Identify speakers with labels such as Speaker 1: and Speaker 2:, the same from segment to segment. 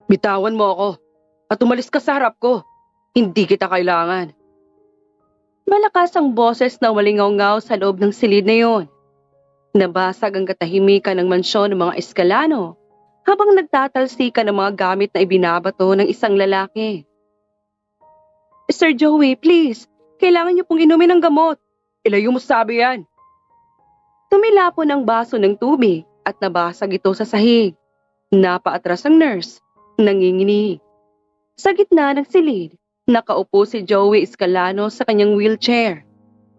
Speaker 1: Bitawan mo ako at umalis ka sa harap ko. Hindi kita kailangan. Malakas ang boses na umalingaw-ngaw sa loob ng silid na iyon. Nabasag ang katahimikan ng mansyon ng mga Escalano habang nagtatalsikan ng mga gamit na ibinabato ng isang lalaki. Sir Joey, please, kailangan niyo pong inumin ng gamot. Ilayo mo sabi yan. Tumilapon ang baso ng tubig at nabasag ito sa sahig. Napaatras ang nurse, nanginginig. Sa gitna ng silid, nakaupo si Joey Escalano sa kanyang wheelchair.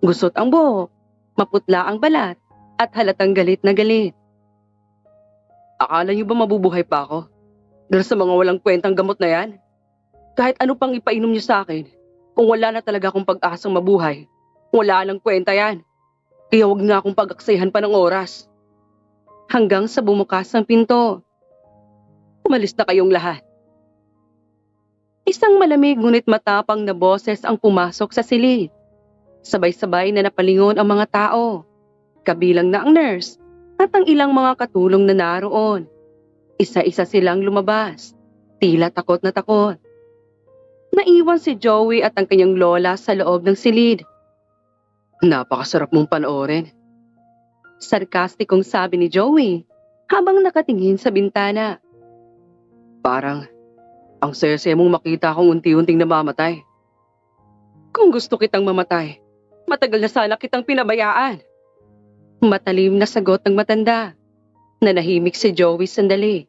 Speaker 1: Gusot ang buhok, maputla ang balat, at halatang galit na galit. Akala niyo ba mabubuhay pa ako? Dahil sa mga walang kwentang gamot na yan? Kahit ano pang ipainom niyo sa akin, kung wala na talaga akong pag-asang mabuhay, wala nang kwenta yan. Kaya huwag na akong pag-aksayahan pa ng oras. Hanggang sa bumukas ang pinto. Umalis na kayong lahat. Isang malamig ngunit matapang na boses ang pumasok sa silid. Sabay-sabay na napalingon ang mga tao, kabilang na ang nurse at ang ilang mga katulong na naroon. Isa-isa silang lumabas, tila takot na takot. Naiwan si Joey at ang kanyang lola sa loob ng silid. Napakasarap mong panoorin. Sarkastikong sabi ni Joey habang nakatingin sa bintana. Parang ang saya-saya mong makita akong unti-unting namamatay. Kung gusto kitang mamatay, matagal na sana kitang pinabayaan. Matalim na sagot ng matanda. Nanahimik si Joey sandali.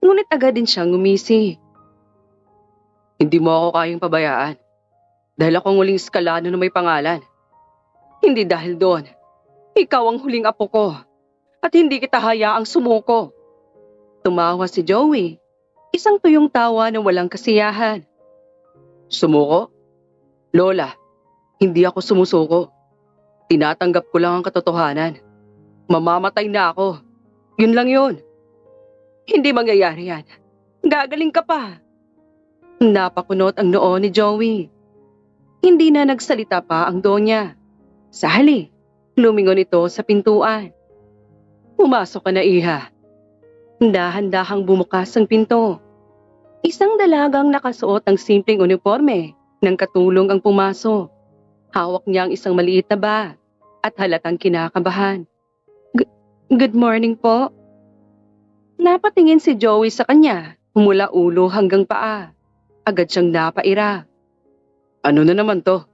Speaker 1: Ngunit agad din siyang ngumisi. Hindi mo ako kayang pabayaan. Dahil ako ang huling Escalano na may pangalan. Hindi dahil doon. Ikaw ang huling apo ko. At hindi kita hayaang sumuko. Tumawa si Joey. Isang tuyong tawa na walang kasiyahan. Sumuko? Lola, hindi ako sumusuko. Tinatanggap ko lang ang katotohanan. Mamamatay na ako. Yun lang yun. Hindi mangyayari yan. Gagaling ka pa. Napakunot ang noo ni Joey. Hindi na nagsalita pa ang donya. Sa hali, lumingon ito sa pintuan. Pumasok ka na, iha. Dahan-dahang bumukas ang pinto. Isang dalagang nakasuot ng simpleng uniforme ng katulong ang pumasok. Hawak niya ang isang maliit na bag at halatang kinakabahan. Good morning po. Napatingin si Joey sa kanya mula ulo hanggang paa. Agad siyang napaira. Ano na naman to?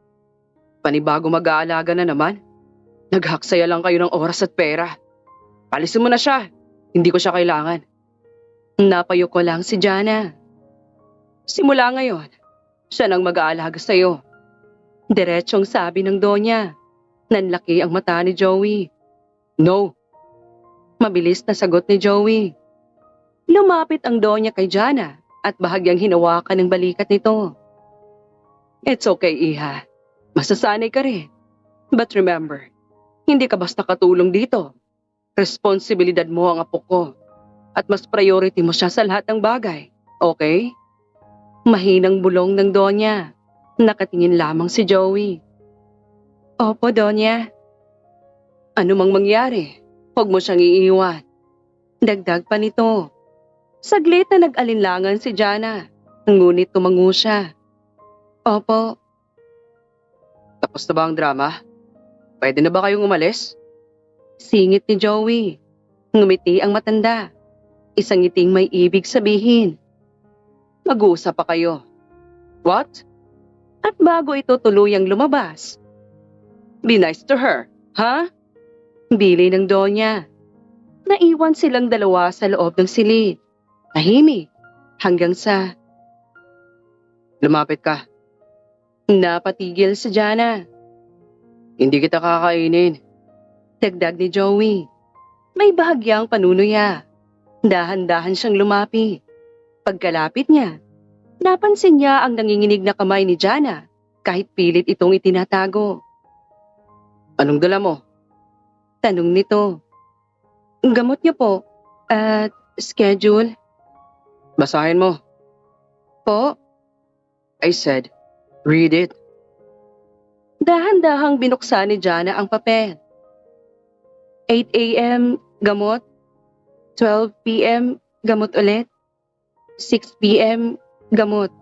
Speaker 1: Panibago mag-aalaga na naman? Naghaksaya lang kayo ng oras at pera. Palisin mo na siya. Hindi ko siya kailangan. Napayo ko lang si Jana. Simula ngayon, siya nang mag-aalaga sa'yo. Diretsong sabi ng donya. Nanlaki ang mata ni Joey. No. Mabilis na sagot ni Joey. Lumapit ang donya kay Jana at bahagyang hinawakan ng balikat nito. It's okay, iha. Masasanay ka rin. But remember, hindi ka basta katulong dito. Responsibilidad mo ang apo ko. At mas priority mo siya sa lahat ng bagay. Okay? Mahinang bulong ng donya. Nakatingin lamang si Joey. Opo, donya. Ano mang mangyari, huwag mo siyang iiwan. Dagdag pa nito. Saglit na nag-alinlangan si Jana. Ngunit tumango siya. Opo. Tapos na ba ang drama? Pwede na ba kayong umalis? Singit ni Joey. Ngumiti ang matanda. Isang ngiting may ibig sabihin. Mag-uusap pa kayo. What? At bago ito tuluyang lumabas. Be nice to her, ha? Bili ng donya. Naiwan silang dalawa sa loob ng silid. Tahimik hanggang sa... Lumapit ka. Napatigil si Jana. Hindi kita kakainin. Dagdag ni Joey. May bahagyang panunuya. Dahan-dahan siyang lumapit. Pagkalapit niya, napansin niya ang nanginginig na kamay ni Jana kahit pilit itong itinatago. Anong dala mo? Tanong nito. Gamot niyo po. At schedule. Basahin mo. Po? I said, read it. Dahan-dahang binuksan ni Jana ang papel. 8 a.m. gamot. 12 p.m. gamot ulit. 6 p.m. gamot.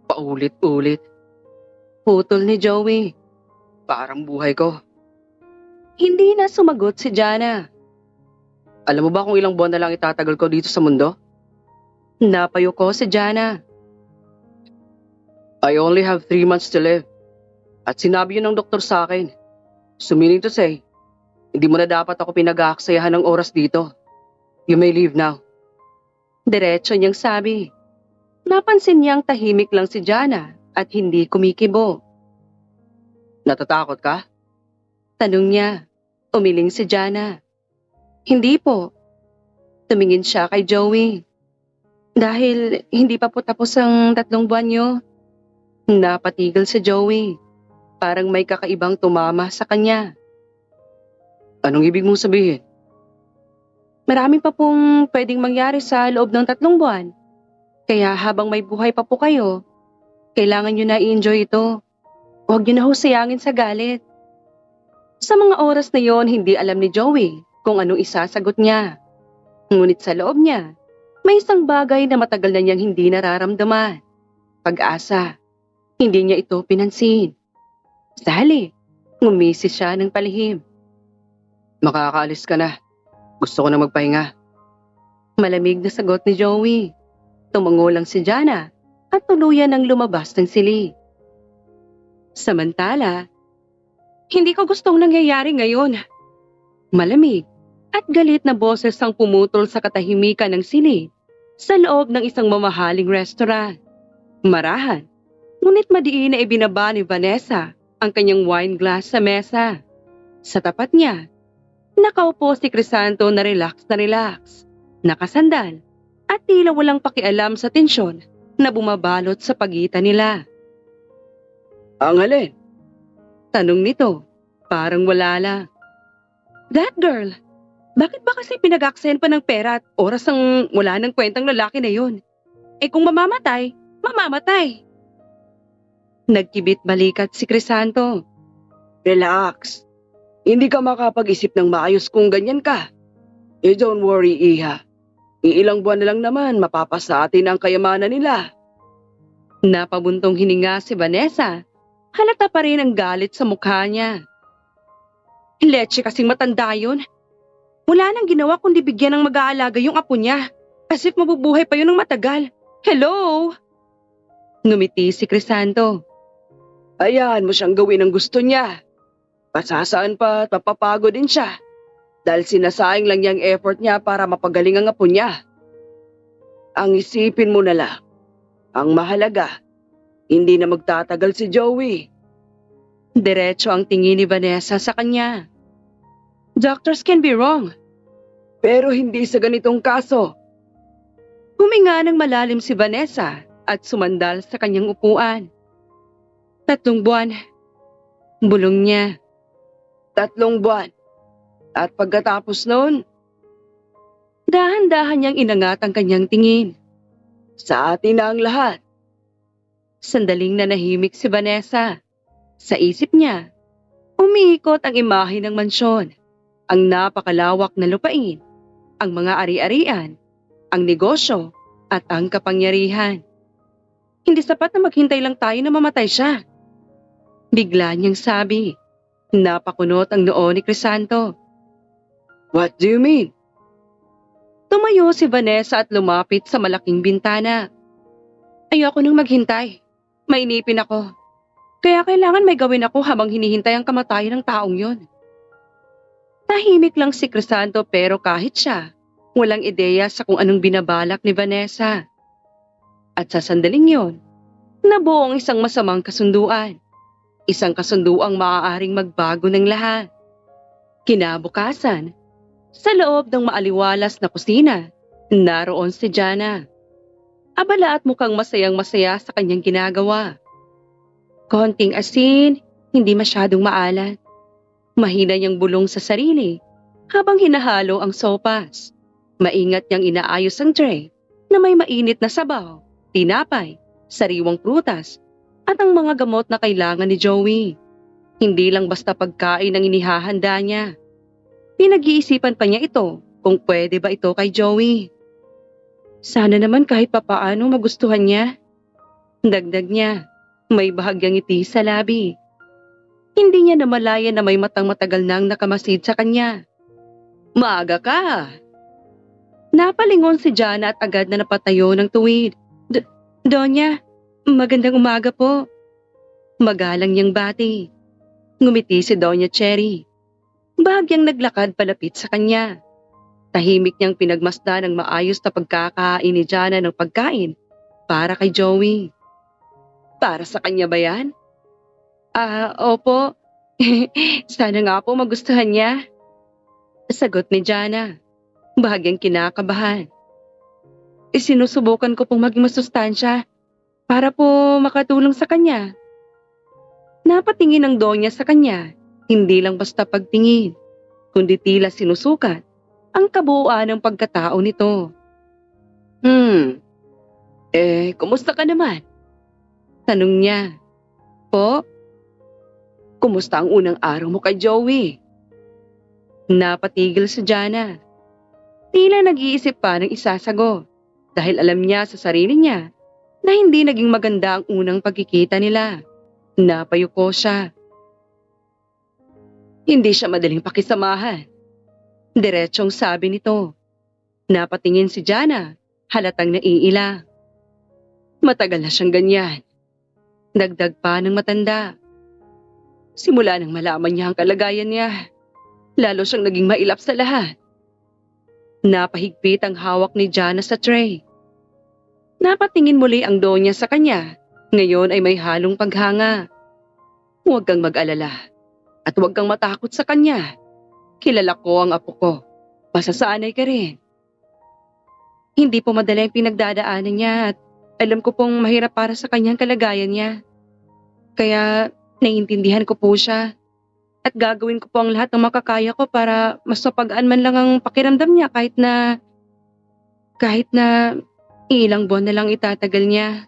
Speaker 1: Paulit-ulit. Putol ni Joey. Parang buhay ko. Hindi na sumagot si Jana. Alam mo ba kung ilang buwan na lang itatagal ko dito sa mundo? Napayo ko si Jana. I only have 3 months to live. At sinabi yun ng doktor sa akin. So meaning to say, hindi mo na dapat ako pinag-aaksayahan ng oras dito. You may leave now. Diretso niyang sabi. Napansin niyang tahimik lang si Jana at hindi kumikibo. Natatakot ka? Tanong niya. Umiling si Jana. Hindi po. Tumingin siya kay Joey. Dahil hindi pa po tapos ang 3 buwan niyo. Napatigil si Joey. Parang may kakaibang tumama sa kanya. Anong ibig mong sabihin? Marami pa pong pwedeng mangyari sa loob ng 3 buwan. Kaya habang may buhay pa po kayo, kailangan nyo na i-enjoy ito. Huwag nyo na husayangin sa galit. Sa mga oras na yon, hindi alam ni Joey kung anong isasagot niya. Ngunit sa loob niya, may isang bagay na matagal na niyang hindi nararamdaman. Pag-asa. Hindi niya ito pinansin. Sa halip, ngumisi siya ng palihim. Makakaalis ka na. Gusto ko na magpahinga. Malamig na sagot ni Joey. Tumango lang si Jana at tuluyan ang lumabas ng sili. Samantala, hindi ko gustong nangyayari ngayon. Malamig at galit na boses ang pumutol sa katahimikan ng sili sa loob ng isang mamahaling restaurant. Marahan, ngunit madiin na ibinaba ni Vanessa ang kanyang wine glass sa mesa. Sa tapat niya, nakaupo si Crisanto na relax, nakasandal, at tila walang pakialam sa tensyon na bumabalot sa pagitan nila. Ang alin? Tanong nito, parang wala lang. That girl, bakit ba kasi pinag-aksayan pa ng pera at oras ang wala ng kwentang lalaki na yun? Eh kung mamamatay, mamamatay. Nagkibit balikat si Crisanto. Relax. Hindi ka makapag-isip ng maayos kung ganyan ka. Eh don't worry, Iha. Iilang buwan na lang naman mapapasa atin ang kayamanan nila. Napabuntong hininga si Vanessa. Halata pa rin ang galit sa mukha niya. Leche kasing matanda yun. Wala nang ginawa kundi bigyan ng mag-aalaga yung apo niya. As if mabubuhay pa yun ng matagal. Hello? Ngumiti si Crisanto. Ayan mo siyang gawin ang gusto niya. Pasasaan pa at mapapagod din siya. Dahil sinasayang lang niyang effort niya para mapagaling ang apo niya. Ang isipin mo na lang. Ang mahalaga, hindi na magtatagal si Joey. Diretso ang tingin ni Vanessa sa kanya. Doctors can be wrong. Pero hindi sa ganitong kaso. Huminga ng malalim si Vanessa at sumandal sa kanyang upuan. 3 buwan. Bulong niya. 3 buwan. At pagkatapos noon, dahan-dahan niyang inangat ang kanyang tingin. Sa atin na ang lahat. Sandaling nanahimik si Vanessa. Sa isip niya, umiikot ang imahe ng mansyon, ang napakalawak na lupain, ang mga ari-arian, ang negosyo at ang kapangyarihan. Hindi sapat na maghintay lang tayo na mamatay siya. Bigla niyang sabi. Napakunot ang noo ni Crisanto. What do you mean? Tumayo si Vanessa at lumapit sa malaking bintana. Ayoko nang maghintay. Mainipin ako. Kaya kailangan may gawin ako habang hinihintay ang kamatayan ng taong yon. Tahimik lang si Crisanto pero kahit siya, walang ideya sa kung anong binabalak ni Vanessa. At sa sandaling yon, nabuo ang isang masamang kasunduan. Isang kasunduang maaaring magbago ng lahat. Kinabukasan, sa loob ng maaliwalas na kusina, naroon si Jana. Abala at mukhang masayang-masaya sa kanyang ginagawa. Konting asin, hindi masyadong maalat. Mahina niyang bulong sa sarili habang hinahalo ang sopas. Maingat niyang inaayos ang tray na may mainit na sabaw, tinapay, sariwang prutas, at ang mga gamot na kailangan ni Joey. Hindi lang basta pagkain ang inihahanda niya. Pinag-iisipan pa niya ito kung pwede ba ito kay Joey. Sana naman kahit papaano magustuhan niya. Dagdag niya, may bahagyang ngiti sa labi. Hindi niya namalayan na may matang matagal nang nakamasid sa kanya. Maaga ka! Napalingon si Jana at agad na napatayo ng tuwid. Donya, magandang umaga po. Magalang niyang bati. Ngumiti si Donya Cherry. Bahagyang naglakad palapit sa kanya. Tahimik niyang pinagmasdan ang maayos na pagkakain ni Jana ng pagkain para kay Joey. Para sa kanya ba yan? Opo. Sana nga po magustuhan niya. Sagot ni Jana. Bahagyang kinakabahan. Sinusubukan ko pong maging masustansya para po makatulong sa kanya. Napatingin ang Donya sa kanya, hindi lang basta pagtingin, kundi tila sinusukat ang kabuuan ng pagkatao nito. Kumusta ka naman? Tanong niya. Po? Kumusta ang unang araw mo kay Joey? Napatigil si Jana. Tila nag-iisip pa ng isasagot dahil alam niya sa sarili niya na hindi naging maganda ang unang pagkikita nila. Napayuko siya. Hindi siya madaling pakisamahan. Diretsong sabi nito. Napatingin si Jana, halatang naiila. Matagal na siyang ganyan. Dagdag pa ng matanda. Simula nang malaman niya ang kalagayan niya, lalo siyang naging mailap sa lahat. Napahigpit ang hawak ni Jana sa tray. Napatingin muli ang Donya sa kanya. Ngayon ay may halong paghanga. Huwag kang mag-alala at huwag kang matakot sa kanya. Kilala ko ang apo ko. Masasanay ka rin. Hindi po madali ang pinagdadaanan niya at alam ko pong mahirap para sa kanyang kalagayan niya. Kaya naiintindihan ko po siya at gagawin ko po ang lahat ng makakaya ko para mas mapagaan man lang ang pakiramdam niya kahit na ilang buwan na lang itatagal niya.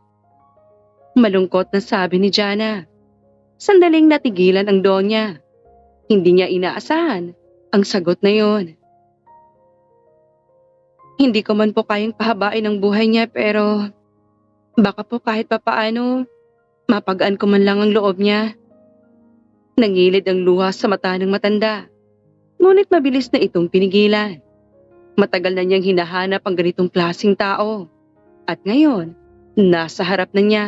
Speaker 1: Malungkot na sabi ni Jana. Sandaling natigilan ang Donya. Hindi niya inaasahan ang sagot na yon. Hindi ko man po kayang pahabain ang buhay niya pero baka po kahit papaano mapagaan ko man lang ang loob niya. Nangilid ang luha sa mata ng matanda. Ngunit mabilis na itong pinigilan. Matagal na niyang hinahanap ang ganitong klaseng tao. At ngayon, nasa harap na niya.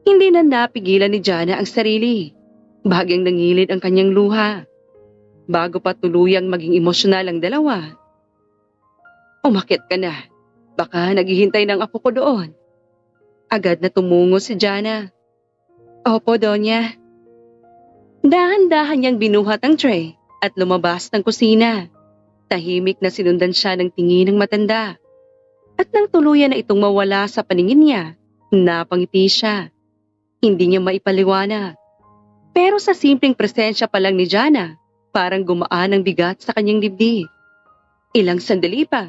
Speaker 1: Hindi na napigilan ni Jana ang sarili. Bahagyang nangilid ang kanyang luha. Bago pa tuluyang maging emosyonal ang dalawa. Umakyat ka na. Baka naghihintay ng apo ko doon. Agad na tumungo si Jana. Opo, Donya. Dahan-dahan niyang binuhat ang tray at lumabas ng kusina. Tahimik na sinundan siya ng tingin ng matanda. At nang tuluyan na itong mawala sa paningin niya, napangiti siya. Hindi niya maipaliwanag. Pero sa simpleng presensya pa lang ni Jana, parang gumaan ang bigat sa kanyang dibdib. Ilang sandali pa,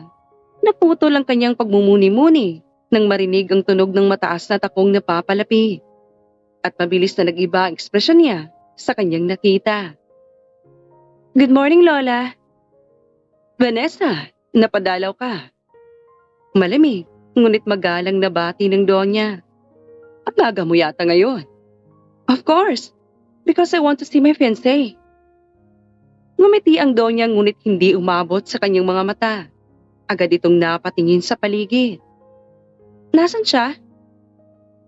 Speaker 1: naputol ang kanyang pagmumuni-muni nang marinig ang tunog ng mataas na takong napapalapit. At mabilis na nag-iba ang ekspresyon niya sa kanyang nakita. Good morning, Lola. Vanessa, napadalaw ka. Malamig, ngunit magalang na bati ng Donya. Ang aga mo yata ngayon. Of course, because I want to see my fiancé. Ngumiti ang Donya ngunit hindi umabot sa kanyang mga mata. Agad itong napatingin sa paligid. Nasaan siya?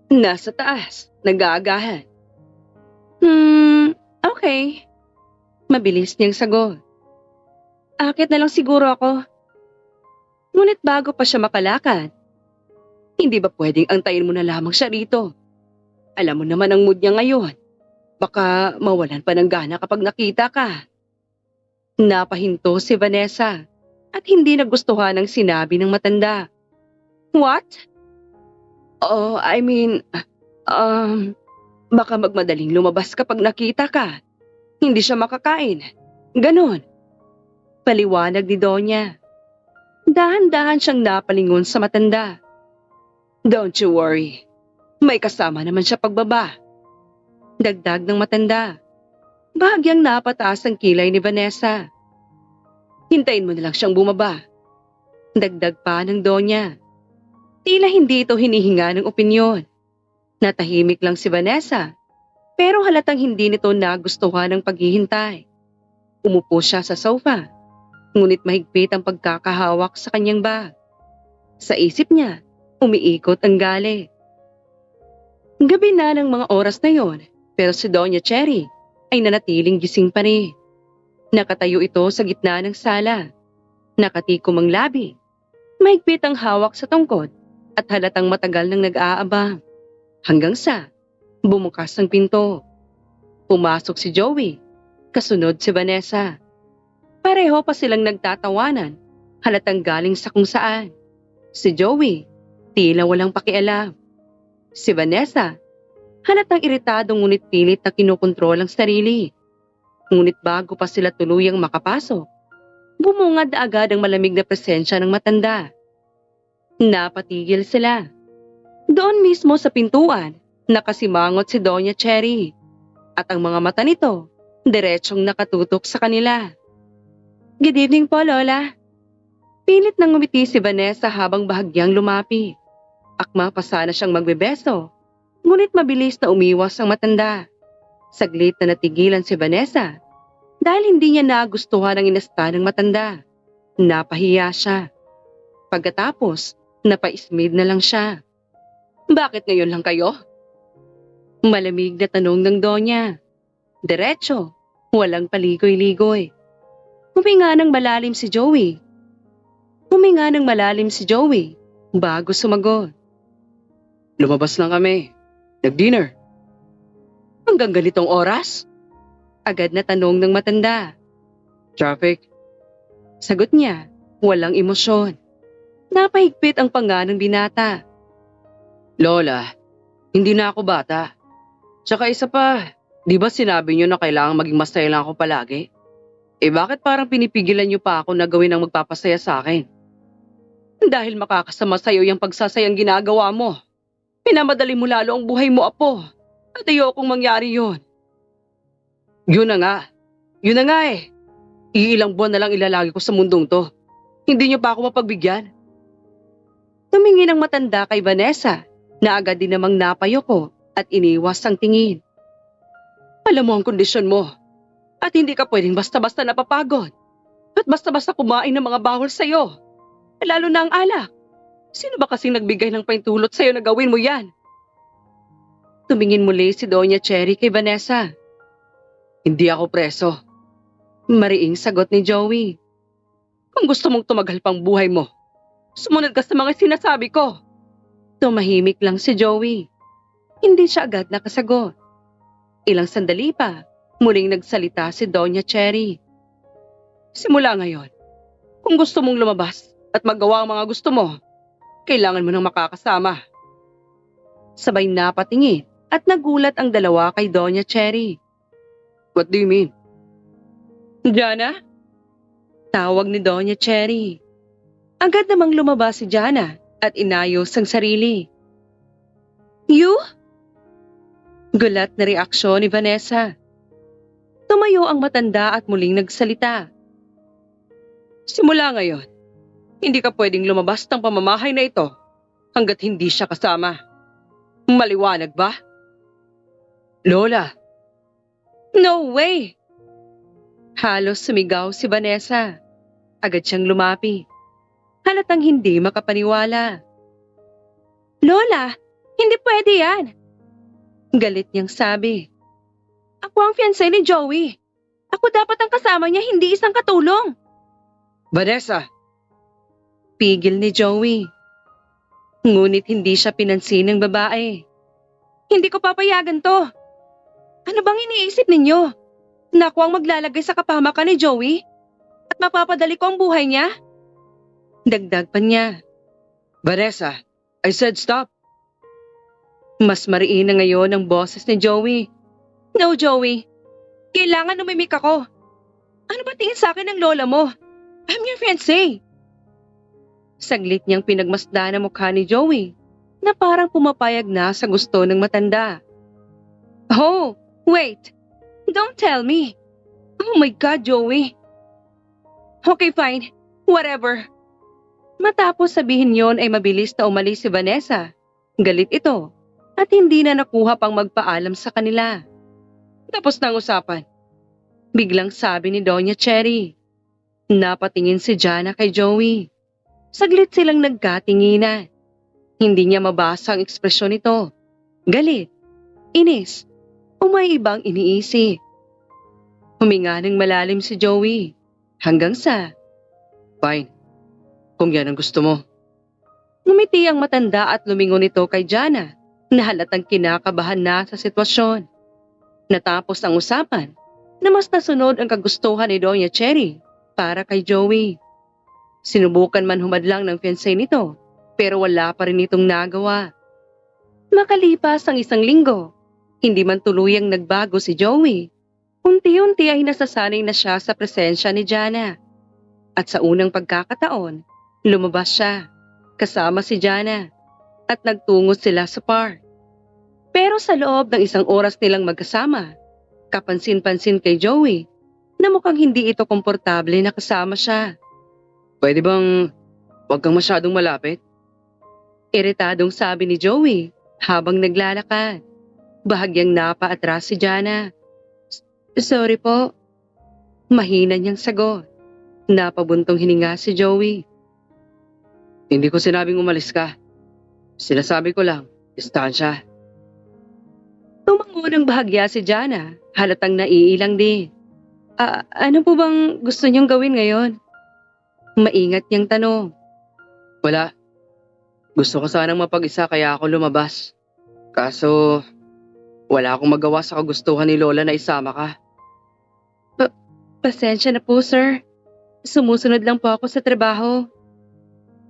Speaker 1: Nasa taas, nag-aagahan. Okay. Mabilis niyang sagot. Akit na lang siguro ako. Ngunit bago pa siya makalakad, hindi ba pwedeng antayin mo na lamang siya rito? Alam mo naman ang mood niya ngayon. Baka mawalan pa ng gana kapag nakita ka. Napahinto si Vanessa at hindi nagustuhan ang sinabi ng matanda. What? Oh, baka magmadaling lumabas kapag nakita ka. Hindi siya makakain. Ganon. Paliwanag ni Donya. Dahan-dahan siyang napalingon sa matanda. Don't you worry. May kasama naman siya pagbaba. Dagdag ng matanda. Bahagyang napataas ang kilay ni Vanessa. Hintayin mo na lang siyang bumaba. Dagdag pa ng Donya. Tila hindi ito hinihinga ng opinyon. Natahimik lang si Vanessa, pero halatang hindi nito nagustuhan ang paghihintay. Umupo siya sa sofa, ngunit mahigpit ang pagkakahawak sa kanyang bag. Sa isip niya, umiikot ang galit. Gabi na ng mga oras na yon, pero si Doña Cherry ay nanatiling gising pa rin. Nakatayo ito sa gitna ng sala. Nakatikom ang labi. Mahigpit ang hawak sa tungkod at halatang matagal nang nag-aabang. Hanggang sa bumukas ang pinto. Pumasok si Joey, kasunod si Vanessa. Pareho pa silang nagtatawanan, halatang galing sa kung saan. Si Joey, tila walang pakialam. Si Vanessa, halatang iritado ngunit pilit na kinokontrol ang sarili. Ngunit bago pa sila tuluyang makapasok, bumungad na agad ang malamig na presensya ng matanda. Napatigil sila. Doon mismo sa pintuan, nakasimangot si Doña Cherry. At ang mga mata nito, diretsyong nakatutok sa kanila. "Good evening po, Lola." Pilit nang ngumiti si Vanessa habang bahagyang lumapi. Akma pa sana siyang magbebeso, ngunit mabilis na umiwas ang matanda. Saglit na natigilan si Vanessa dahil hindi niya nagustuhan ang inasta ng matanda. Napahiya siya. Pagkatapos, napaismid na lang siya. "Bakit ngayon lang kayo?" Malamig na tanong ng Donya. Diretso, walang paligoy-ligoy. Huminga ng malalim si Joey. Bago sumagot. "Lumabas lang kami. Nag-dinner." "Hanggang ganitong oras?" Agad na tanong ng matanda. "Traffic." Sagot niya, walang emosyon. Napahigpit ang panga ng binata. "Lola, hindi na ako bata. Tsaka isa pa, di ba sinabi niyo na kailangan maging masaya lang ako palagi? Bakit parang pinipigilan niyo pa ako na gawin ang magpapasaya sa akin?" "Dahil makakasama sa'yo yung pagsasayang ginagawa mo. Pinamadali mo lalo ang buhay mo, apo. At ayokong mangyari yun." Yun na nga eh. Iilang buwan na lang ilalagi ko sa mundong to. Hindi niyo pa ako mapagbigyan. Tumingin ang matanda kay Vanessa na agad din namang napayoko at iniwas ang tingin. "Alam mo ang kondisyon mo. At hindi ka pwedeng basta-basta napapagod. At basta-basta kumain ng mga bawal sa'yo. Lalo na ang alak. Sino ba kasing nagbigay ng paintulot sa'yo na gawin mo yan?" Tumingin muli si Doña Cherry kay Vanessa. "Hindi ako preso." Mariing sagot ni Joey. "Kung gusto mong tumagal pang buhay mo, sumunod ka sa mga sinasabi ko." Tumahimik lang si Joey. Hindi siya agad nakasagot. Ilang sandali pa, muling nagsalita si Doña Cherry. "Simula ngayon, kung gusto mong lumabas at magawa ang mga gusto mo, kailangan mo nang makakasama." Sabay napatingin at nagulat ang dalawa kay Doña Cherry. "What do you mean?" "Jana?" Tawag ni Doña Cherry. Agad namang lumabas si Jana at inayos ang sarili. "You?" Gulat na reaksyon ni Vanessa. Tumayo ang matanda at muling nagsalita. "Simula ngayon, hindi ka pwedeng lumabas ng pamamahay na ito hanggat hindi siya kasama. Maliwanag ba?" "Lola." "No way!" Halos sumigaw si Vanessa. Agad siyang lumapi. Halatang hindi makapaniwala. "Lola, hindi pwede yan!" Galit niyang sabi. "Ako ang fiancé ni Joey. Ako dapat ang kasama niya, hindi isang katulong." "Vanessa!" Pigil ni Joey. Ngunit hindi siya pinansin ng babae. "Hindi ko papayagan to. Ano bang iniisip ninyo? Na ako ang maglalagay sa kapahamakan ni Joey? At mapapadali ko ang buhay niya?" Dagdag pa niya. "Vanessa, I said stop." Mas mariin na ngayon ang boses ni Joey. "No, Joey. Kailangan umimik ako. Ano ba tingin sa akin ng lola mo? I'm your fiancé." Saglit niyang pinagmasdan ang mukha ni Joey na parang pumapayag na sa gusto ng matanda. "Oh, wait. Don't tell me. Oh my God, Joey. Okay, fine. Whatever. Matapos sabihin yon ay mabilis na umalis si Vanessa. Galit ito at hindi na nakuha pang magpaalam sa kanila. Tapos na ang usapan. Biglang sabi ni Doña Cherry. Napatingin si Jana kay Joey. Saglit silang nagkatinginan. Hindi niya mabasa ang ekspresyon nito. Galit, inis, o may ibang iniisip. Huminga ng malalim si Joey hanggang sa, "Fine, kung yan ang gusto mo." Ngumiti ang matanda at lumingon ito kay Jana na halatang kinakabahan na sa sitwasyon. Natapos ang usapan na mas nasunod ang kagustuhan ni Doña Cherry para kay Joey. Sinubukan man humadlang ng fiancé nito pero wala pa rin itong nagawa. Makalipas ang 1 linggo, hindi man tuluyang nagbago si Joey. Unti-unti ay nasasanay na siya sa presensya ni Jana. At sa unang pagkakataon, lumabas siya kasama si Jana at nagtungo sila sa park. Pero sa loob ng 1 oras nilang magkasama, kapansin-pansin kay Joey na mukhang hindi ito komportable na kasama siya. "Pwede bang wag kang masyadong malapit?" Iritadong sabi ni Joey habang naglalakad. Bahagyang napaatras si Jana. Sorry po." Mahina niyang sagot. Napabuntong hininga si Joey. "Hindi ko sinabing umalis ka. Sinasabi ko lang, distansya." Tumango ng bahagya si Jana, halatang naiilang din. Ano po bang gusto niyong gawin ngayon?" Maingat niyang tanong. "Wala. Gusto ko sanang mapag-isa kaya ako lumabas. Kaso, wala akong magawa sa kagustuhan ni Lola na isama ka." Pasensya na po, sir. Sumusunod lang po ako sa trabaho."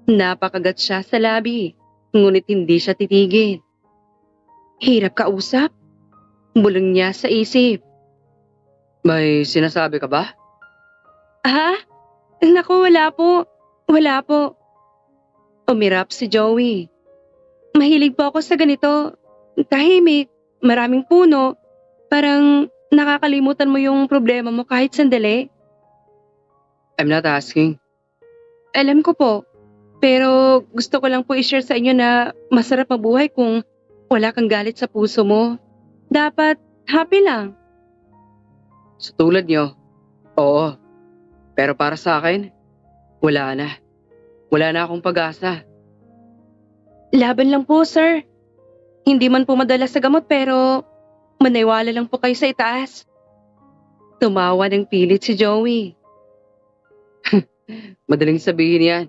Speaker 1: Napakagat siya sa labi, ngunit hindi siya titigil. Hirap kausap? Bulong niya sa isip. "May sinasabi ka ba?" "Ha? Naku, wala po. Wala po." Umirap si Joey. "Mahilig po ako sa ganito. Tahimik, maraming puno. Parang nakakalimutan mo yung problema mo kahit sandali." "I'm not asking." "Alam ko po. Pero gusto ko lang po i-share sa inyo na masarap mabuhay kung wala kang galit sa puso mo. Dapat happy lang." "Sa tulad niyo, oo. Pero para sa akin, wala na. Wala na akong pag-asa." "Laban lang po, sir. Hindi man po madala sa gamot pero maniwala lang po kayo sa itaas." Tumawa ng pilit si Joey. "Madaling sabihin yan.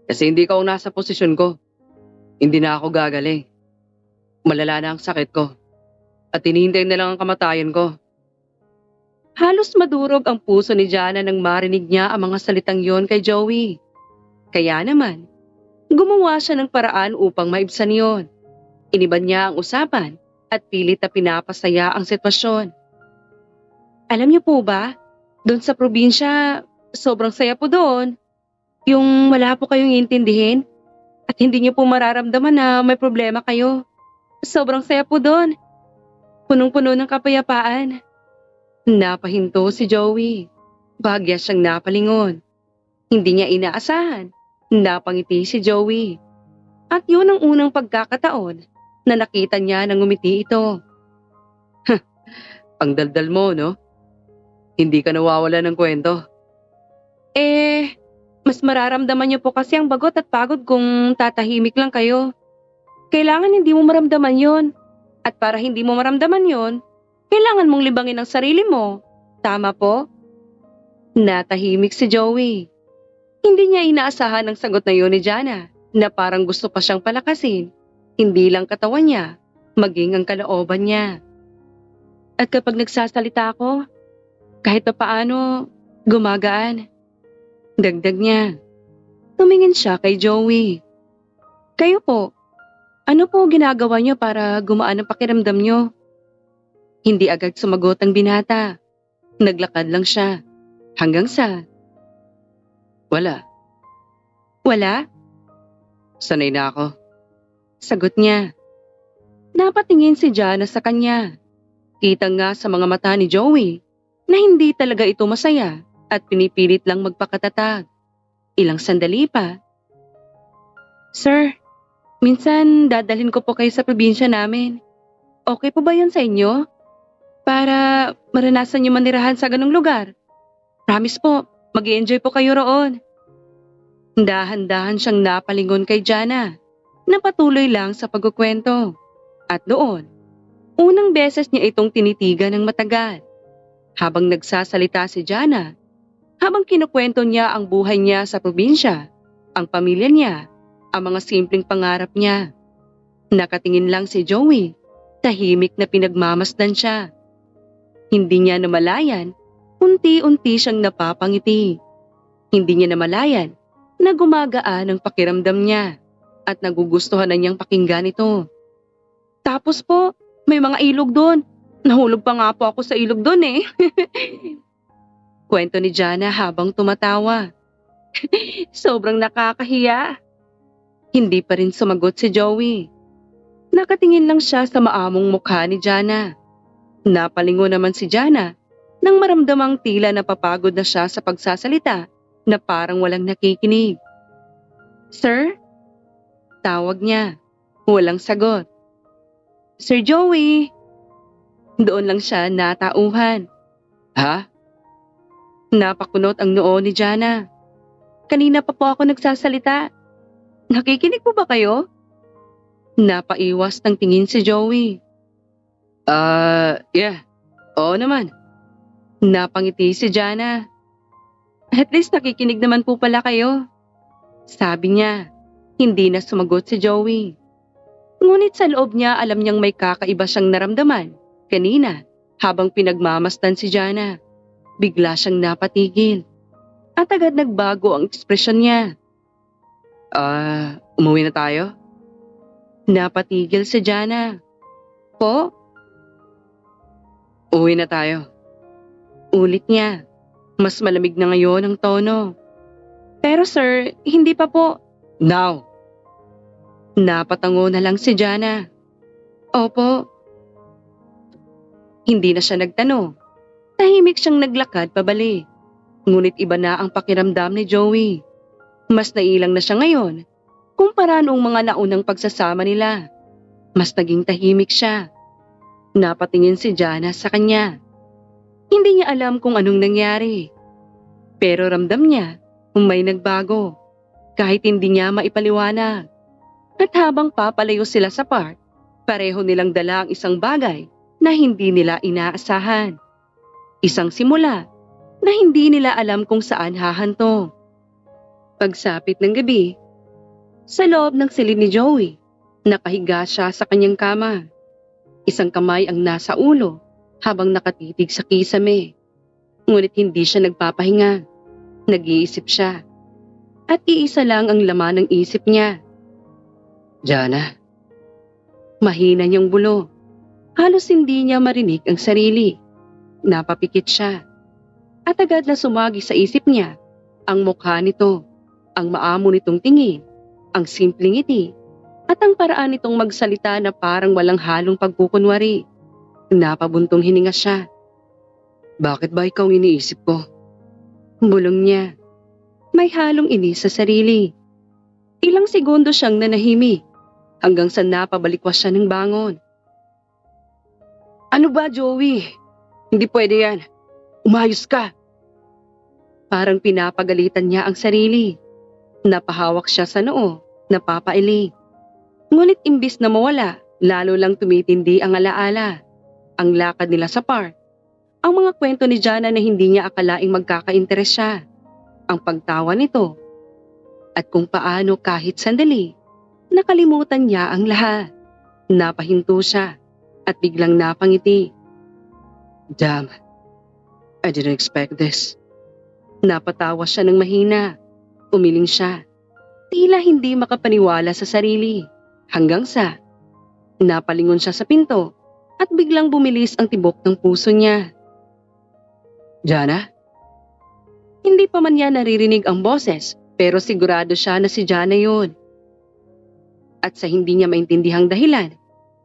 Speaker 1: Kasi hindi ka nasa posisyon ko. Hindi na ako gagaling. Malala na ang sakit ko. At hinihintay na lang ang kamatayan ko." Halos madurog ang puso ni Jana nang marinig niya ang mga salitang yon kay Joey. Kaya naman, gumawa siya ng paraan upang maibsan yon. Iniban niya ang usapan at pilit na pinapasaya ang sitwasyon. "Alam niyo po ba, doon sa probinsya, sobrang saya po doon. Yung wala po kayong iintindihin at hindi niyo po mararamdaman na may problema kayo. Sobrang saya po doon. Punong-puno ng kapayapaan." Napahinto si Joey. Bahagya siyang napalingon. Hindi niya inaasahan. Napangiti si Joey. At yun ang unang pagkakataon na nakita niya na ngumiti ito. "Ang daldal mo, no? Hindi ka nawawala ng kwento." Mas mararamdaman niyo po kasi ang bagot at pagod kung tatahimik lang kayo. Kailangan hindi mo maramdaman yon. At para hindi mo maramdaman yon, kailangan mong libangin ang sarili mo. Tama po?" Natahimik si Joey. Hindi niya inaasahan ang sagot na yon ni Jana na parang gusto pa siyang palakasin. Hindi lang katawan niya, maging ang kalooban niya. "At kapag nagsasalita ako, kahit pa paano, gumagaan." Dagdag niya. Tumingin siya kay Joey. "Kayo po, ano po ginagawa niyo para gumaan ang pakiramdam niyo?" Hindi agad sumagot ang binata. Naglakad lang siya. Hanggang sa, "Wala." "Wala?" "Sanay na ako." Sagot niya. Napatingin si Jana sa kanya. Kita nga sa mga mata ni Joey na hindi talaga ito masaya at pinipilit lang magpakatatag. Ilang sandali pa, Sir, minsan dadalhin ko po kayo sa probinsya namin. Okay po ba yun sa inyo? Para maranasan niyo manirahan sa ganong lugar. Promise po, mag-i-enjoy po kayo roon. Dahan-dahan siyang napalingon kay Jana, na patuloy lang sa pagkukwento. At doon, unang beses niya itong tinitigan ng matagal. Habang nagsasalita si Jana, habang kinukwento niya ang buhay niya sa probinsya, ang pamilya niya, ang mga simpleng pangarap niya. Nakatingin lang si Joey, tahimik na pinagmamasdan siya. Hindi niya namalayan, unti-unti siyang napapangiti. Hindi niya namalayan na gumagaan ang pakiramdam niya at nagugustuhan na niyang pakinggan ito. Tapos po, may mga ilog doon. Nahulog pa nga po ako sa ilog doon eh. Kwento ni Jana habang tumatawa. Sobrang nakakahiya. Hindi pa rin sumagot si Joey. Nakatingin lang siya sa maamong mukha ni Jana. Napalingon naman si Jana nang maramdamang tila napapagod na siya sa pagsasalita na parang walang nakikinig. Sir? Tawag niya. Walang sagot. Sir Joey! Doon lang siya natauhan. Ha? Napakunot ang noo ni Jana. Kanina pa po ako nagsasalita. Nakikinig po ba kayo? Napaiwas ng tingin si Joey. Yeah. Oo naman. Napangiti si Jana. At least nakikinig naman po pala kayo. Sabi niya. Hindi na sumagot si Joey. Ngunit sa loob niya alam niyang may kakaiba siyang naramdaman. Kanina, habang pinagmamasdan si Jana, bigla siyang napatigil. At agad nagbago ang ekspresyon niya. Umuwi na tayo? Napatigil si Jana. Po? Uwi na tayo. Ulit niya. Mas malamig na ngayon ang tono. Pero sir, hindi pa po. Now! Napatango na lang si Jana. Opo. Hindi na siya nagtanong. Tahimik siyang naglakad pabalik. Ngunit iba na ang pakiramdam ni Joey. Mas nailang na siya ngayon kumpara noong mga naunang pagsasama nila. Mas naging tahimik siya. Napatingin si Jana sa kanya. Hindi niya alam kung anong nangyari. Pero ramdam niya kung may nagbago. Kahit hindi niya maipaliwanag. At habang papalayo sila sa park, pareho nilang dala ang isang bagay na hindi nila inaasahan. Isang simula na hindi nila alam kung saan hahanto. Pagsapit ng gabi, sa loob ng silid ni Joey, nakahiga siya sa kanyang kama. Isang kamay ang nasa ulo habang nakatitig sa kisame. Ngunit hindi siya nagpapahinga. Nag-iisip siya. At iisa lang ang laman ng isip niya. Jana. Mahina niyang bulo. Halos hindi niya marinig ang sarili. Napapikit siya. At agad na sumagi sa isip niya ang mukha nito, ang maamo nitong tingin, ang simpleng ngiti, at ang paraan nitong magsalita na parang walang halong pagkukunwari. Napabuntong hininga siya. Bakit ba ikaw iniisip ko? Bulong niya. May halong inis sa sarili. Ilang segundo siyang nanahimik hanggang sa napabalikwas siya ng bangon. Ano ba, Joey? Hindi pwede yan. Umayos ka. Parang pinapagalitan niya ang sarili. Napahawak siya sa noo, napapailing. Ngunit imbis na mawala, lalo lang tumitindi ang alaala. Ang lakad nila sa park. Ang mga kwento ni Jana na hindi niya akalaing magkaka-interes siya. Ang pagtawa nito. At kung paano kahit sandali, nakalimutan niya ang lahat. Napahinto siya at biglang napangiti. Damn, I didn't expect this. Napatawa siya ng mahina. Umiling siya. Tila hindi makapaniwala sa sarili. Hanggang sa napalingon siya sa pinto at biglang bumilis ang tibok ng puso niya. Jana? Hindi pa man niya naririnig ang boses pero sigurado siya na si Jana yun. At sa hindi niya maintindihang dahilan,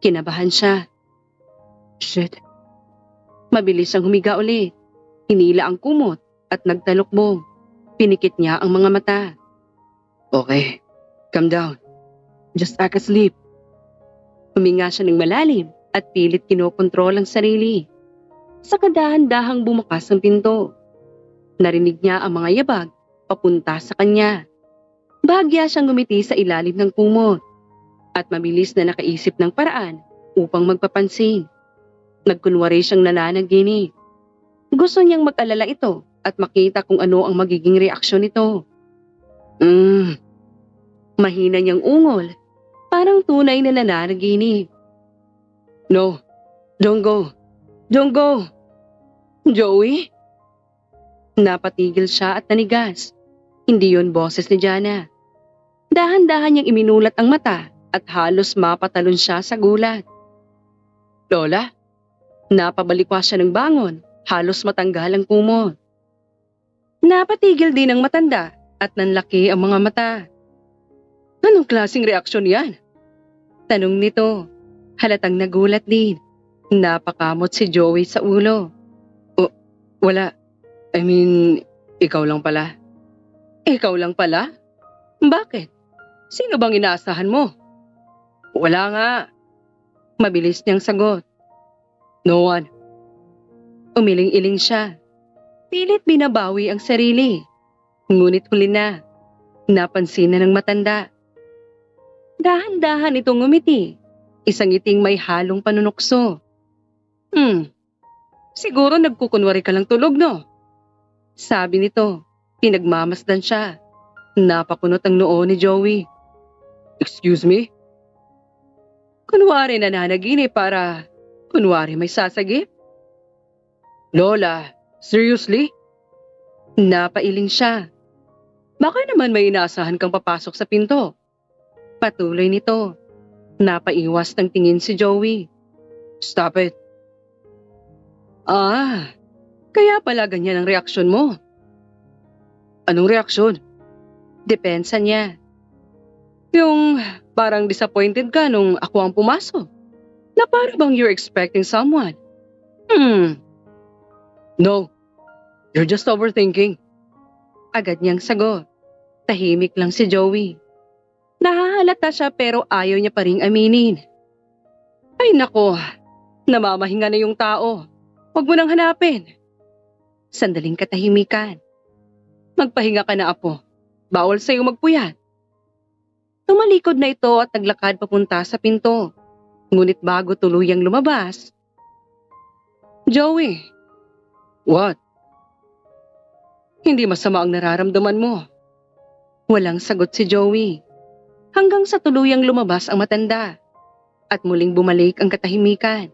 Speaker 1: kinabahan siya. Shit. Mabilis siyang humiga ulit. Hinila ang kumot at nagtalukbong. Pinikit niya ang mga mata. Okay, calm down. Just act asleep. Huminga siya ng malalim at pilit kinokontrol ang sarili. Sa kadahan-dahang bumukas ang pinto. Narinig niya ang mga yabag papunta sa kanya. Bahagya siyang ngumiti sa ilalim ng kumot at mabilis na nakaisip ng paraan upang magpapansin. Nagkunwari siyang nananaginip. Gusto niyang mag-alala ito at makita kung ano ang magiging reaksyon nito. Mahina niyang ungol, parang tunay na nananaginip. No, don't go. Don't go. Joey? Napatigil siya at nanigas. Hindi yon boses ni Jana. Dahan-dahan niyang iminulat ang mata at halos mapatalon siya sa gulat. Lola? Napabalikwas siya ng bangon, halos matanggal ang kumot. Napatigil din ang matanda at nanlaki ang mga mata. Anong klaseng reaksyon yan? Tanong nito, halatang nagulat din. Napakamot si Joey sa ulo. Wala. I mean, ikaw lang pala. Ikaw lang pala? Bakit? Sino bang inaasahan mo? Wala nga. Mabilis niyang sagot. No one. Umiling-iling siya. Pilit binabawi ang sarili. Ngunit huli na. Napansin na ng matanda. Dahan-dahan itong ngumiti. Isang ngiting may halong panunukso. Siguro nagkukunwari ka lang tulog, no? Sabi nito. Pinagmamasdan siya. Napakunot ang noo ni Joey. Excuse me? Kunwari nananaginip para... Kunwari may sasagip? Lola, seriously? Napailing siya. Baka naman may inaasahan kang papasok sa pinto. Patuloy nito. Napaiwas ng tingin si Joey. Stop it. Kaya pala ganyan ang reaksyon mo. Anong reaksyon? Depensa niya. Yung parang disappointed ka nung ako ang pumasok. Na para bang you're expecting someone. No, you're just overthinking. Agad niyang sagot. Tahimik lang si Joey. Nahahalata siya pero ayaw niya pa ring aminin. Ay nako, namamahinga na yung tao. Huwag mo nang hanapin. Sandaling katahimikan. Magpahinga ka na, apo. Bawal sa'yo magpuyat. Tumalikod na ito at naglakad papunta sa pinto. Ngunit bago tuluyang lumabas. Joey. What? Hindi masama ang nararamdaman mo. Walang sagot si Joey. Hanggang sa tuluyang lumabas ang matanda. At muling bumalik ang katahimikan.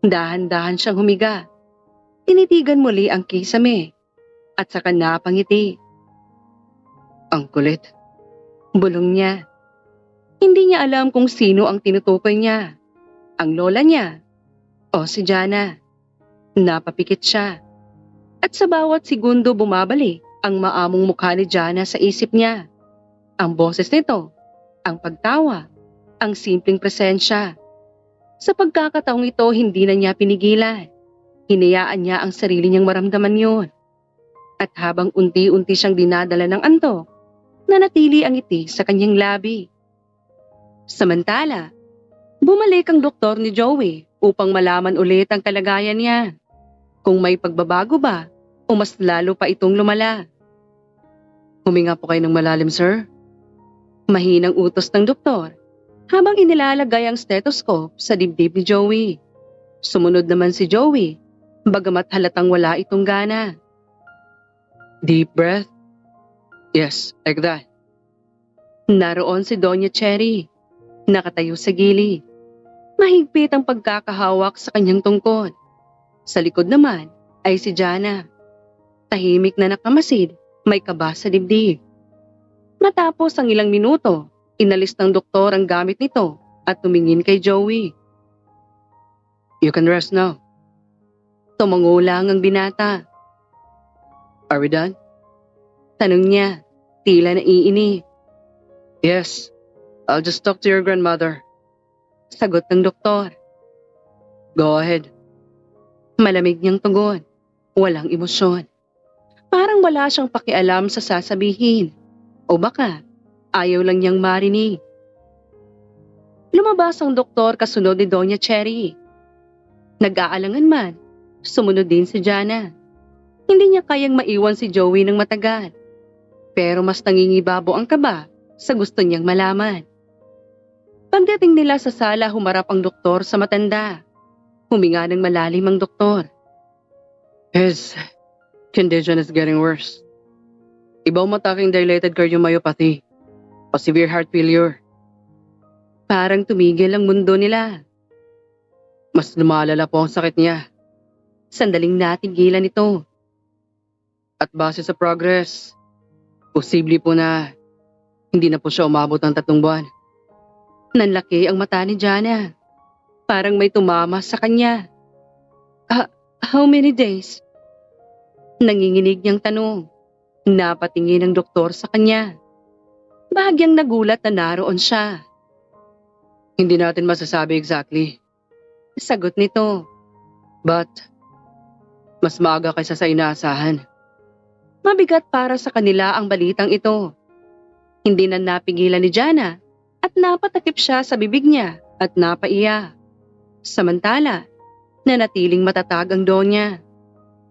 Speaker 1: Dahan-dahan siyang humiga. Tinitigan muli ang kisame. At saka napangiti. Ang kulit. Bulong niya. Hindi niya alam kung sino ang tinutukoy niya. Ang lola niya o si Jana. Napapikit siya. At sa bawat segundo bumabalik ang maamong mukha ni Jana sa isip niya. Ang boses nito, ang pagtawa, ang simpleng presensya. Sa pagkakataong ito hindi na niya pinigilan. Hinayaan niya ang sarili niyang maramdaman yun. At habang unti-unti siyang dinadala ng antok, nanatili ang ngiti sa kanyang labi. Samantala, bumalik ang doktor ni Joey upang malaman ulit ang kalagayan niya. Kung may pagbabago ba o mas lalo pa itong lumala. Huminga po kayo ng malalim, sir. Mahinang utos ng doktor habang inilalagay ang stethoscope sa dibdib ni Joey. Sumunod naman si Joey, bagamat halatang wala itong gana. Deep breath. Yes, like that. Naroon si Doña Cherry. Nakatayo sa gilid. Mahigpit ang pagkakahawak sa kanyang tungkod. Sa likod naman ay si Jana. Tahimik na nakamasid, may kaba sa dibdib. Matapos ang ilang minuto, inalis ng doktor ang gamit nito at tumingin kay Joey. You can rest now. Tumango lang ang binata. Are we done? Tanong niya, tila naiinip. Yes. I'll just talk to your grandmother. Sagot ng doktor. Go ahead. Malamig niyang tugon. Walang emosyon. Parang wala siyang pakialam sa sasabihin. O baka, ayaw lang niyang marinig. Lumabas ang doktor kasunod ni Doña Cherry. Nag-aalangan man, sumunod din si Jana. Hindi niya kayang maiwan si Joey ng matagal. Pero mas nangingibabo ang kaba sa gusto niyang malaman. Pagdating nila sa sala, humarap ang doktor sa matanda. Huminga ng malalim ang doktor. His condition is getting worse. Iba umataking dilated cardiomyopathy o severe heart failure. Parang tumigil ang mundo nila. Mas lumalala po ang sakit niya. Sandaling natigilan ito. At base sa progress, posible po na hindi na po siya umabot ng 3 buwan. Nanlaki ang mata ni Jana. Parang may tumama sa kanya. How many days? Nanginginig niyang tanong. Napatingin ang doktor sa kanya. Bahagyang nagulat na naroon siya. Hindi natin masasabi exactly. Sagot nito. But, mas maaga kaysa sa inaasahan. Mabigat para sa kanila ang balitang ito. Hindi na napigilan ni Jana at napatakip siya sa bibig niya at napaiya. Samantala, nanatiling matatag ang Donya.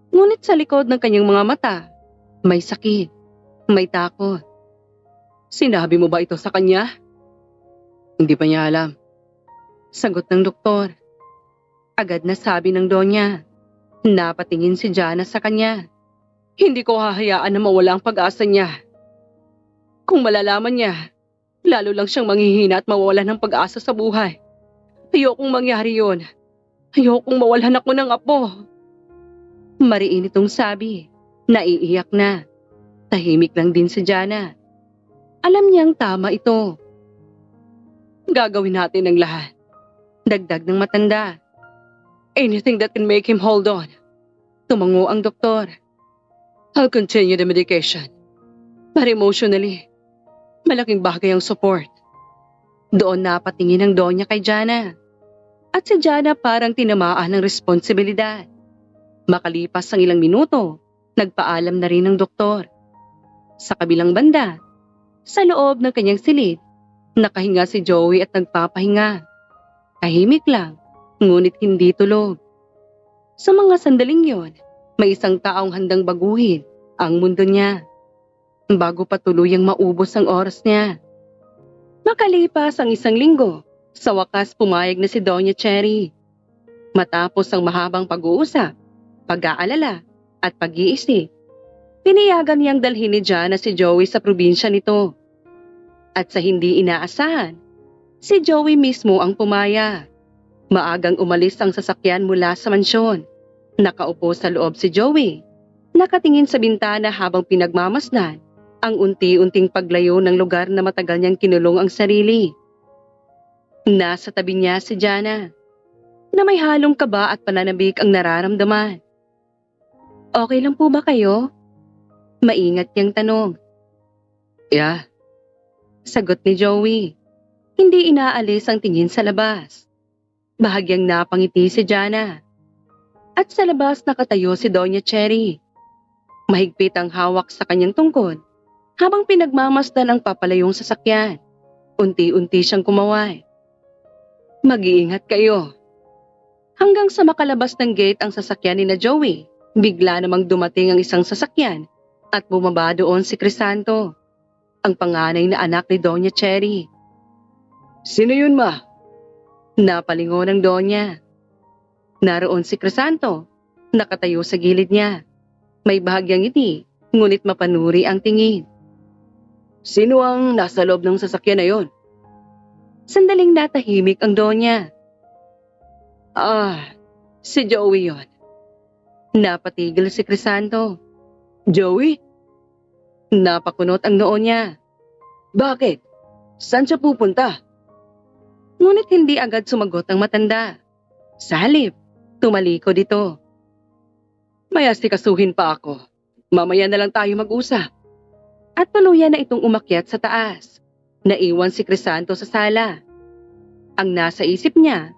Speaker 1: Ngunit sa likod ng kanyang mga mata, may sakit, may takot. Sinabi mo ba ito sa kanya? Hindi pa niya alam. Sagot ng doktor. Agad na sabi ng Donya. Napatingin si Jana sa kanya. Hindi ko hahayaan na mawala ang pag-asa niya. Kung malalaman niya, lalo lang siyang manghihina at mawawalan ng pag-asa sa buhay. Ayokong mangyari yun. Ayokong mawalan ako ng apo. Mariin itong sabi. Naiiyak na. Tahimik lang din si Jana. Alam niyang tama ito. Gagawin natin ang lahat. Dagdag ng matanda. Anything that can make him hold on. Tumango ang doktor. I'll continue the medication. But emotionally, malaking bagay ang support. Doon napatingin ang Donya kay Jana. At si Jana parang tinamaan ng responsibilidad. Makalipas ang ilang minuto, nagpaalam na rin ang doktor. Sa kabilang banda, sa loob ng kanyang silid, nakahinga si Joey at nagpapahinga. Tahimik lang, ngunit hindi tulog. Sa mga sandaling yon, may isang taong handang baguhin ang mundo niya. Bago pa tuluyang maubos ang oras niya. Makalipas ang 1 linggo, sa wakas pumayag na si Doña Cherry. Matapos ang mahabang pag-uusap, pag-aalala at pag-iisip, pinayagan niyang dalhin ni Jana si Joey sa probinsya nito. At sa hindi inaasahan, si Joey mismo ang pumaya. Maagang umalis ang sasakyan mula sa mansyon. Nakaupo sa loob si Joey. Nakatingin sa bintana habang pinagmamasdan ang unti-unting paglayo ng lugar na matagal niyang kinulong ang sarili. Nasa tabi niya si Jana, na may halong kaba at pananabik ang nararamdaman. Okay lang po ba kayo? Maingat niyang tanong. Yeah. Sagot ni Joey. Hindi inaalis ang tingin sa labas. Bahagyang napangiti si Jana. At sa labas nakatayo si Doña Cherry. Mahigpit ang hawak sa kanyang tungkod habang pinagmamasdan ang papalayong sasakyan. Unti-unti siyang kumaway. Mag-iingat kayo. Hanggang sa makalabas ng gate ang sasakyan ni na Joey, bigla namang dumating ang isang sasakyan at bumaba doon si Crisanto, ang panganay na anak ni Doña Cherry. Sino yun, ma? Napalingon ng Doña. Naroon si Crisanto, nakatayo sa gilid niya. May bahagyang ngiti, ngunit mapanuri ang tingin. Sino ang nasa loob ng sasakyan na yon? Sandaling natahimik ang Donya. Si Joey yon. Napatigil si Crisanto. Joey? Napakunot ang noo niya. Bakit? Saan siya pupunta? Ngunit hindi agad sumagot ang matanda. Sa halip, tumalikod ito. May asikasuhin pa ako. Mamaya na lang tayo mag-usap. At tuluyan na itong umakyat sa taas. Naiwan si Crisanto sa sala. Ang nasa isip niya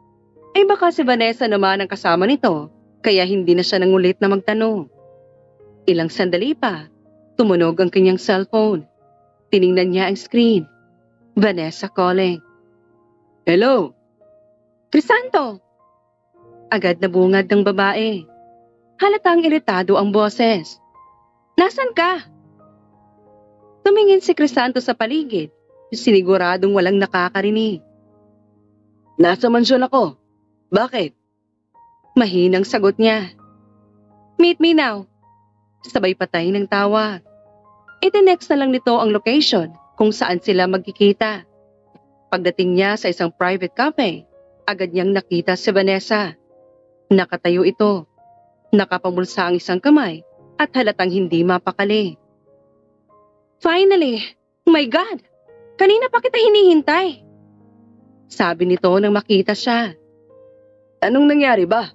Speaker 1: ay baka si Vanessa naman ang kasama nito, kaya hindi na siya nangulit na magtanong. Ilang sandali pa, tumunog ang kanyang cellphone. Tiningnan niya ang screen. Vanessa calling. Hello? Crisanto! Agad na bungad ng babae. Halatang iritado ang boses. Nasaan ka? Tumingin si Crisanto sa paligid, siniguradong walang nakakarinig. Nasa mansyon ako. Bakit? Mahinang sagot niya. Meet me now. Sabay patay ng tawa. Itinext na lang nito ang location kung saan sila magkikita. Pagdating niya sa isang private cafe, agad niyang nakita si Vanessa. Nakatayo ito. Nakapamulsa ang isang kamay at halatang hindi mapakali. Finally! My God! Kanina pa kita hinihintay. Sabi nito nang makita siya. Anong nangyari ba?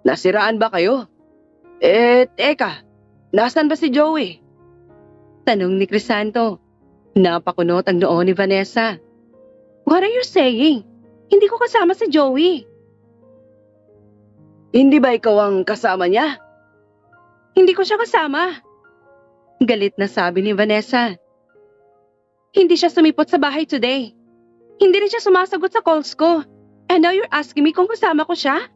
Speaker 1: Nasiraan ba kayo? Teka. Nasaan ba si Joey? Tanong ni Crisanto. Napakunot ang noo ni Vanessa. What are you saying? Hindi ko kasama si Joey. Hindi ba ikaw ang kasama niya? Hindi ko siya kasama. Galit na sabi ni Vanessa. Hindi siya sumipot sa bahay today. Hindi rin siya sumasagot sa calls ko. And now you're asking me kung kasama ko siya?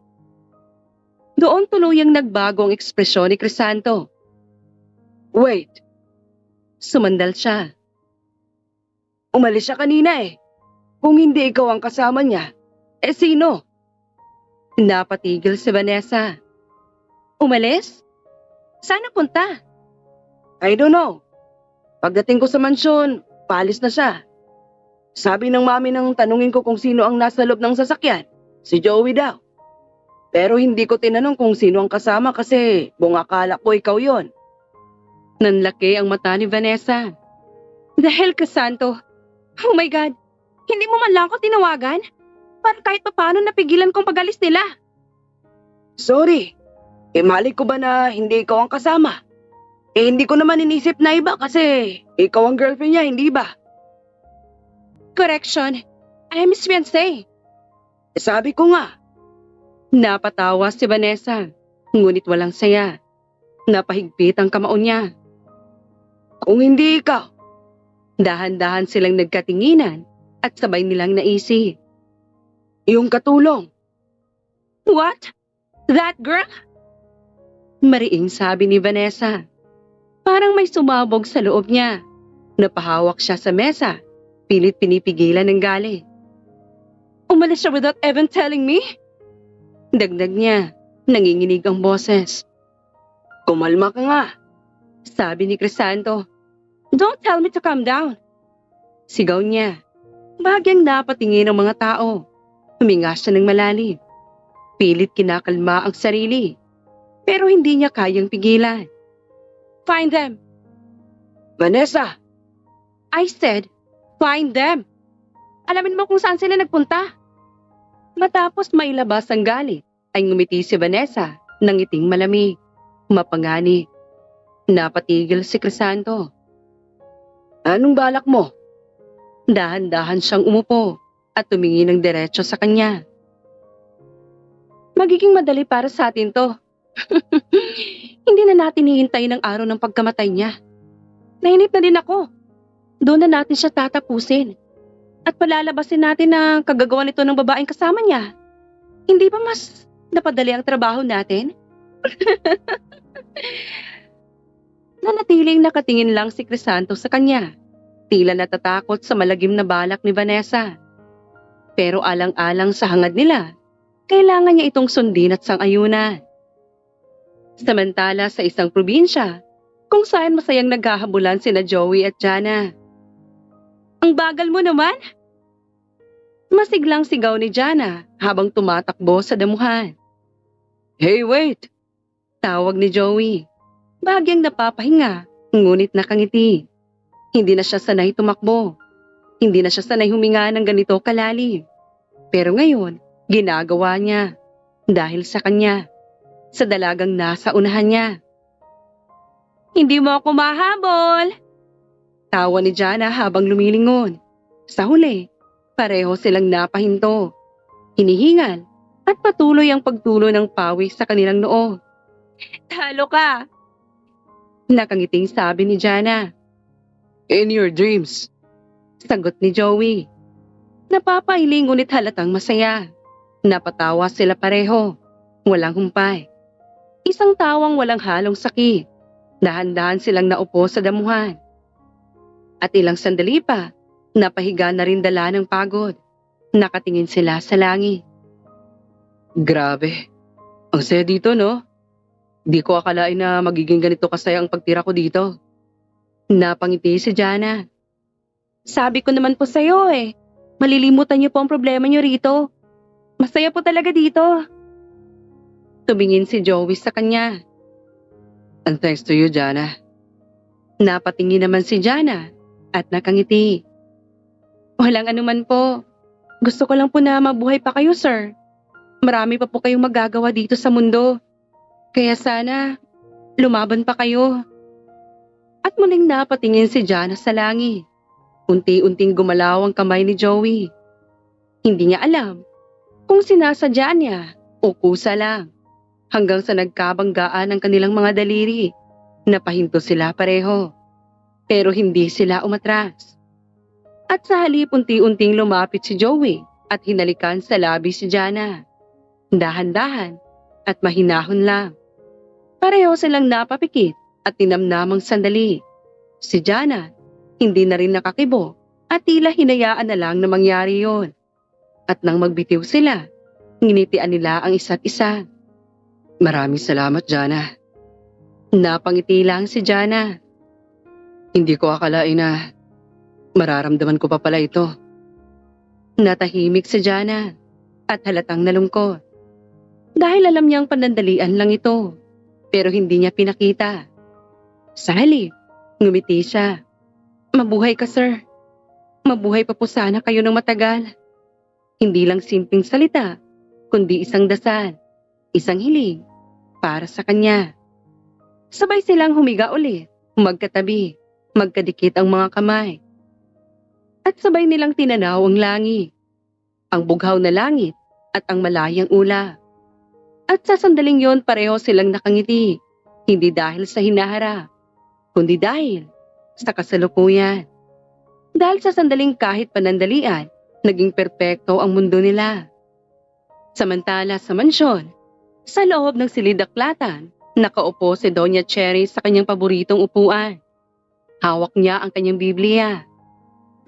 Speaker 1: Doon tuluyang nagbago ang ekspresyon ni Crisanto. Wait. Sumandal siya. Umalis siya kanina eh. Kung hindi ikaw ang kasama niya, sino? Napatigil si Vanessa. Umalis? Saan punta? I don't know. Pagdating ko sa mansyon, paalis na siya. Sabi ng mami nang tanungin ko kung sino ang nasa loob ng sasakyan. Si Joey daw. Pero hindi ko tinanong kung sino ang kasama kasi buong akala ko ikaw yon. Nanlaki ang mata ni Vanessa. Dahil Crisanto. Oh my God. Hindi mo man lang ako tinawagan? Para kahit paano napigilan kong pag-alis nila. Sorry. Mali ko ba na hindi ikaw ang kasama? Hindi ko naman inisip na iba kasi ikaw ang girlfriend niya, hindi ba? Correction. I am his fiancé. Sabi ko nga. Napatawa si Vanessa, ngunit walang saya. Napahigpit ang kamao niya. Kung hindi ikaw. Dahan-dahan silang nagkatinginan at sabay nilang naisip. Yung katulong. What? That girl? Mariing sabi ni Vanessa. Parang may sumabog sa loob niya. Napahawak siya sa mesa. Pilit pinipigilan ng galit. Umalis siya without even telling me? Dagdag niya. Nanginginig ang boses. Kumalma ka nga. Sabi ni Crisanto. Don't tell me to calm down. Sigaw niya. Bahagyang napatingin ang mga tao. Huminga siya ng malalim. Pilit kinakalma ang sarili. Pero hindi niya kayang pigilan. Find them. Vanessa! I said, find them. Alamin mo kung saan sila nagpunta. Matapos mailabas ang galit, ay ngumiti si Vanessa ng ngiting malamig, mapangani. Napatigil si Crisanto. Anong balak mo? Dahan-dahan siyang umupo at tumingin ng diretso sa kanya. Magiging madali para sa atin to. Hindi na natin hihintayin ang araw ng pagkamatay niya. Nainip na din ako. Doon na natin siya tatapusin. At palalabasin natin na kagagawa nito ng babaeng kasama niya. Hindi ba mas napadali ang trabaho natin? Nanatiling nakatingin lang si Crisanto sa kanya. Tila natatakot sa malagim na balak ni Vanessa. Pero alang-alang sa hangad nila, kailangan niya itong sundin at sang-ayunan. Samantala sa isang probinsya, kung saan masayang naghahabulan sina Joey at Jana. Ang bagal mo naman! Masiglang sigaw ni Jana habang tumatakbo sa damuhan. Hey, wait! Tawag ni Joey. Bahagyang napapahinga, ngunit nakangiti. Hindi na siya sanay tumakbo. Hindi na siya sanay huminga ng ganito kalalim. Pero ngayon, ginagawa niya. Dahil sa kanya. Sa dalagang nasa unahan niya. Hindi mo ako mahabol! Tawa ni Jana habang lumilingon. Sa huli, pareho silang napahinto. Hinihingal at patuloy ang pagtulo ng pawis sa kanilang noo. Talo ka! Nakangiting sabi ni Jana. In your dreams. Sagot ni Joey. Napapailing ngunit halatang masaya. Napatawa sila pareho. Walang humpay. Isang tawang walang halong sakit. Dahan-dahan silang naupo sa damuhan. At ilang sandali pa, napahiga na rin dala ng pagod. Nakatingin sila sa langit. Grabe, ang saya dito no? Di ko akalain na magiging ganito kasaya ang pagtira ko dito. Napangiti si Jana. Sabi ko naman po sa'yo malilimutan niyo po ang problema niyo rito. Masaya po talaga dito. Tumingin si Joey sa kanya. And thanks to you, Jana. Napatingin naman si Jana at nakangiti. Walang anuman po. Gusto ko lang po na mabuhay pa kayo, sir. Marami pa po kayong magagawa dito sa mundo. Kaya sana, lumaban pa kayo. At muling napatingin si Jana sa langit. Unti-unting gumalaw ang kamay ni Joey. Hindi niya alam kung sinasadya niya o kusa lang. Hanggang sa nagkabanggaan ang kanilang mga daliri. Napahinto sila pareho. Pero hindi sila umatras. At sa halip unti-unting lumapit si Joey at hinalikan sa labi si Jana. Dahan-dahan at mahinahon lang. Pareho silang napapikit at tinamnamang sandali. Si Jana hindi na rin nakakibo at tila hinayaan na lang na mangyari yon. At nang magbitiw sila, nginitian nila ang isa't isa. Maraming salamat, Jana. Napangiti lang si Jana. Hindi ko akalain na mararamdaman ko pa pala ito. Natahimik si Jana at halatang nalungkot. Dahil alam niyang panandalian lang ito, pero hindi niya pinakita. Sa halip, ngumiti siya. Mabuhay ka, sir. Mabuhay pa po sana kayo ng matagal. Hindi lang simpleng salita, kundi isang dasal, isang hiling para sa kanya. Sabay silang humiga ulit, magkatabi, magkadikit ang mga kamay. At sabay nilang tinanaw ang langit, ang bughaw na langit at ang malayang ulap. At sa sandaling yon pareho silang nakangiti, hindi dahil sa hinaharap, kundi dahil sa kasalukuyan. Dahil sa sandaling kahit panandalian, naging perpekto ang mundo nila. Samantala sa mansyon, sa loob ng silid-aklatan, nakaupo si Doña Cherry sa kanyang paboritong upuan. Hawak niya ang kanyang Biblia.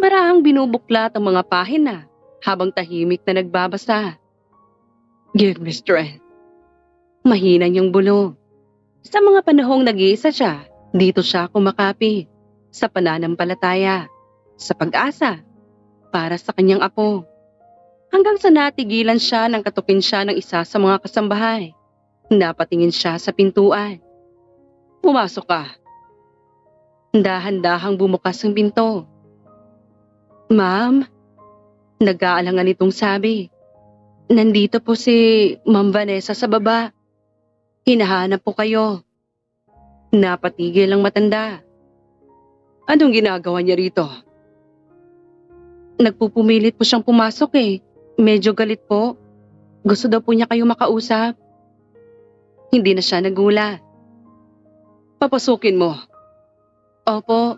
Speaker 1: Marahang binubuklat ang mga pahina habang tahimik na nagbabasa. Give me strength. Mahina niyang bulong. Sa mga panahong nag-iisa siya, dito siya kumakapit. Sa pananampalataya, sa pag-asa, para sa kanyang apo. Hanggang sa natigilan siya nang katupin siya ng isa sa mga kasambahay. Napatingin siya sa pintuan. Pumasok ka. Dahan-dahang bumukas ang pinto. Ma'am, nag-aalangan itong sabi. Nandito po si Ma'am Vanessa sa baba. Hinahanap po kayo. Napatigil ang matanda. Anong ginagawa niya rito? Nagpupumilit po siyang pumasok Medyo galit po. Gusto daw po niya kayo makausap. Hindi na siya nagulat. Papasukin mo. Opo.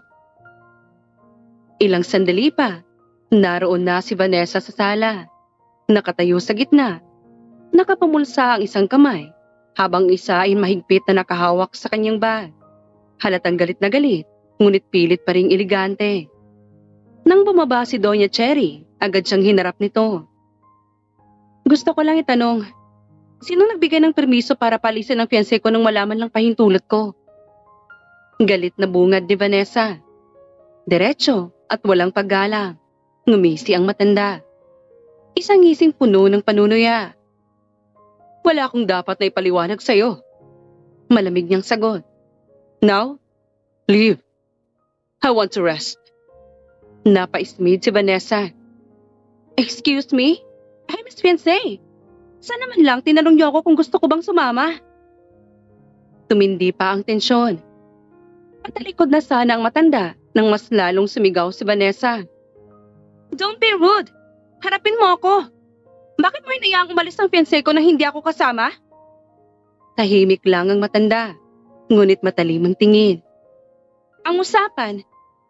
Speaker 1: Ilang sandali pa, naroon na si Vanessa sa sala. Nakatayo sa gitna. Nakapamulsa ang isang kamay, habang isa ay mahigpit na nakahawak sa kanyang bag. Halatang galit na galit, ngunit pilit pa ring elegante. Nang bumaba si Doña Cherry, agad siyang hinarap nito. Gusto ko lang itanong, sino nagbigay ng permiso para palisin ang fiancé ko nang malaman lang pahintulot ko? Galit na bungad ni Vanessa. Diretso at walang paggalang. Ngumisi ang matanda. Isang ngising puno ng panunuya. Wala akong dapat na ipaliwanag sa'yo. Malamig niyang sagot. Now, leave. I want to rest. Napaismid si Vanessa. Excuse me? I'm his fiancé. Saan naman lang tinanong niyo ako kung gusto ko bang sumama? Tumindi pa ang tensyon. Patalikod na sana ang matanda nang mas lalong sumigaw si Vanessa. Don't be rude! Harapin mo ako! Bakit mo hinayaang umalis ang fiancé ko na hindi ako kasama? Tahimik lang ang matanda, ngunit matalim ang tingin. Ang usapan,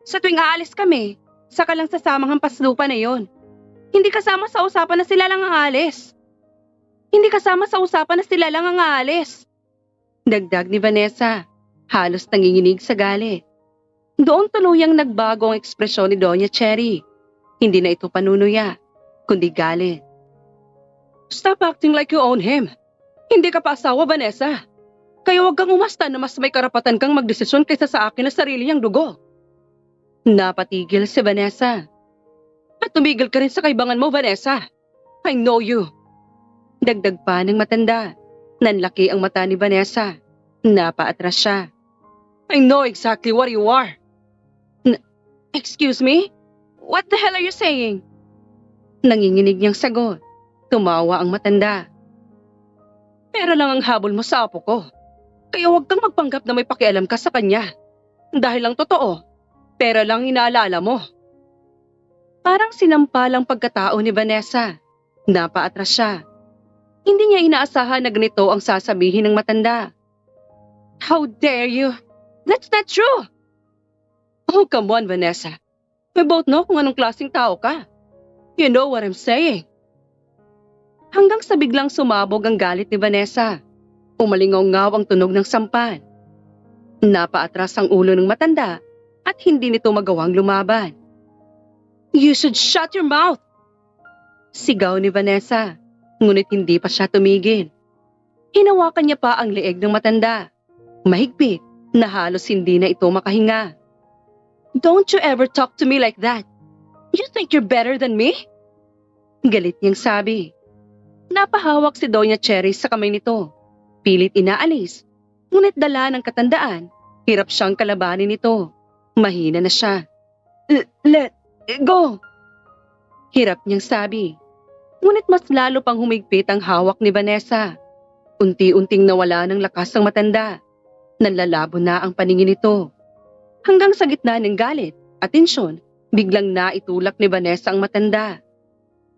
Speaker 1: sa tuwing aalis kami, saka lang sasamang hampaslupa na yon. Hindi kasama sa usapan na sila lang ang aalis. Hindi kasama sa usapan na sila lang ang aalis. Dagdag ni Vanessa, halos nanginginig sa galit. Doon tuluyang nagbago ang ekspresyon ni Doña Cherry. Hindi na ito panunuya, kundi galit. Stop acting like you own him. Hindi ka pa asawa, Vanessa. Kaya huwag kang umasta na mas may karapatan kang magdesisyon kaysa sa akin na sarili niyang dugo. Napatigil si Vanessa. At tumigil ka rin sa kaibangan mo, Vanessa. I know you. Dagdag pa ng matanda. Nanlaki ang mata ni Vanessa. Napaatras siya. I know exactly what you are. Excuse me? What the hell are you saying? Nanginginig niyang sagot. Tumawa ang matanda. Pera lang ang habol mo sa apo ko. Kaya huwag kang magpanggap na may pakialam ka sa kanya. Dahil lang totoo, pera lang inaalala mo. Parang sinampal ang pagkatao ni Vanessa. Napaatras siya. Hindi niya inaasahan na ganito ang sasabihin ng matanda. How dare you? That's not true. Oh, come on, Vanessa. We both know kung anong klaseng tao ka. You know what I'm saying. Hanggang sa biglang sumabog ang galit ni Vanessa. Umalingaw-ngaw ang tunog ng sampan. Napaatras ang ulo ng matanda at hindi nito magawang lumaban. You should shut your mouth! Sigaw ni Vanessa, ngunit hindi pa siya tumigil. Hinawakan niya pa ang leeg ng matanda. Mahigpit na halos hindi na ito makahinga. Don't you ever talk to me like that. You think you're better than me? Galit niyang sabi. Napahawak si Doña Cherry sa kamay nito. Pilit inaalis. Ngunit dala ng katandaan, hirap siyang kalabanin nito. Mahina na siya. Let go! Hirap niyang sabi. Ngunit mas lalo pang humigpit ang hawak ni Vanessa. Unti-unting nawala ng lakas ang matanda. Nanlalabo na ang paningin nito. Hanggang sa gitna ng galit at tensyon, biglang naitulak ni Vanessa ang matanda.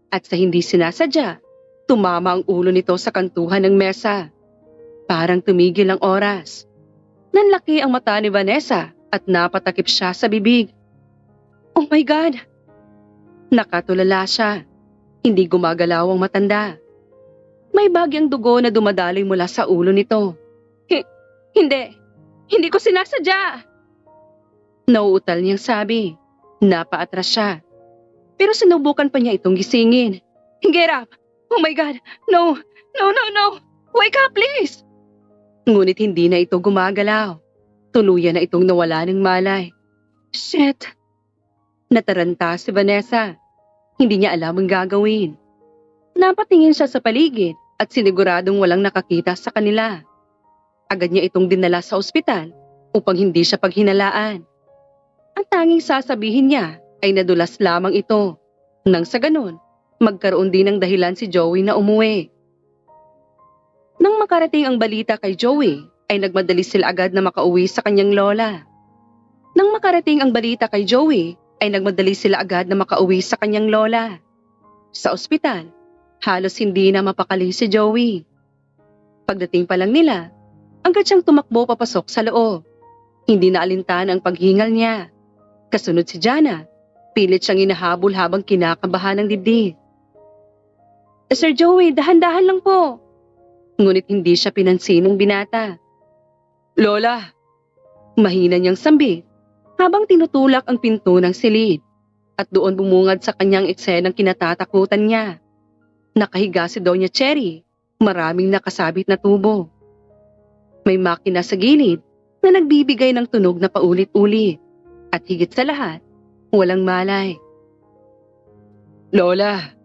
Speaker 1: At sa hindi sinasadya, tumama ang ulo nito sa kantuhan ng mesa. Parang tumigil ang oras. Nanlaki ang mata ni Vanessa at napatakip siya sa bibig. Oh my God! Nakatulala siya. Hindi gumagalaw ang matanda. May bagyang dugo na dumadaloy mula sa ulo nito. Hindi ko sinasadya! Nauutal niyang sabi. Napaatras siya. Pero sinubukan pa niya itong gisingin. Get up! Oh my God! No! No, no, no! Wake up, please! Ngunit hindi na ito gumagalaw. Tuluyan na itong nawala ng malay. Shit! Nataranta si Vanessa. Hindi niya alam ang gagawin. Napatingin siya sa paligid at siniguradong walang nakakita sa kanila. Agad niya itong dinala sa ospital upang hindi siya paghinalaan. Ang tanging sasabihin niya ay nadulas lamang ito. Nang sa ganun, magkaroon din ng dahilan si Joey na umuwi. Nang makarating ang balita kay Joey, ay nagmadali sila agad na makauwi sa kanyang lola. Nang makarating ang balita kay Joey, ay nagmadali sila agad na makauwi sa kanyang lola. Sa ospital, halos hindi na mapakali si Joey. Pagdating pa lang nila, agad siyang tumakbo papasok sa loob. Hindi na alintana ang paghingal niya. Kasunod si Jana, pilit siyang inahabol habang kinakabahan ng dibdib. Sir Joey, dahan-dahan lang po. Ngunit hindi siya pinansin ng binata. Lola! Mahina niyang sambit habang tinutulak ang pinto ng silid at doon bumungad sa kanyang eksenang kinatatakutan niya. Nakahiga si Doña Cherry, maraming nakasabit na tubo. May makina sa gilid na nagbibigay ng tunog na paulit-ulit at higit sa lahat, walang malay. Lola!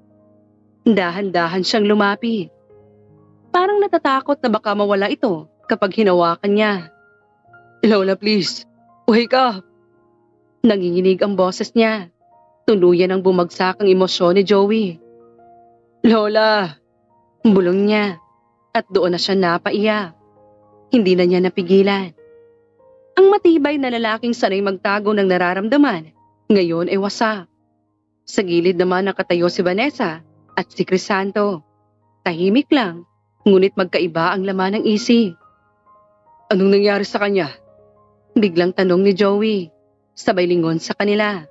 Speaker 1: Dahan-dahan siyang lumapit. Parang natatakot na baka mawala ito kapag hinawakan niya. Lola, please, wake up! Nanginginig ang boses niya. Tuluyan ang bumagsak ang emosyon ni Joey. Lola! Bulong niya at doon na siya napaiyak. Hindi na niya napigilan. Ang matibay na lalaking sanay magtago ng nararamdaman, ngayon ay wasak. Sa gilid naman nakatayo si Vanessa at si Crisanto. Tahimik lang, ngunit magkaiba ang laman ng isip. Anong nangyari sa kanya? Biglang tanong ni Joey, sabay lingon sa kanila.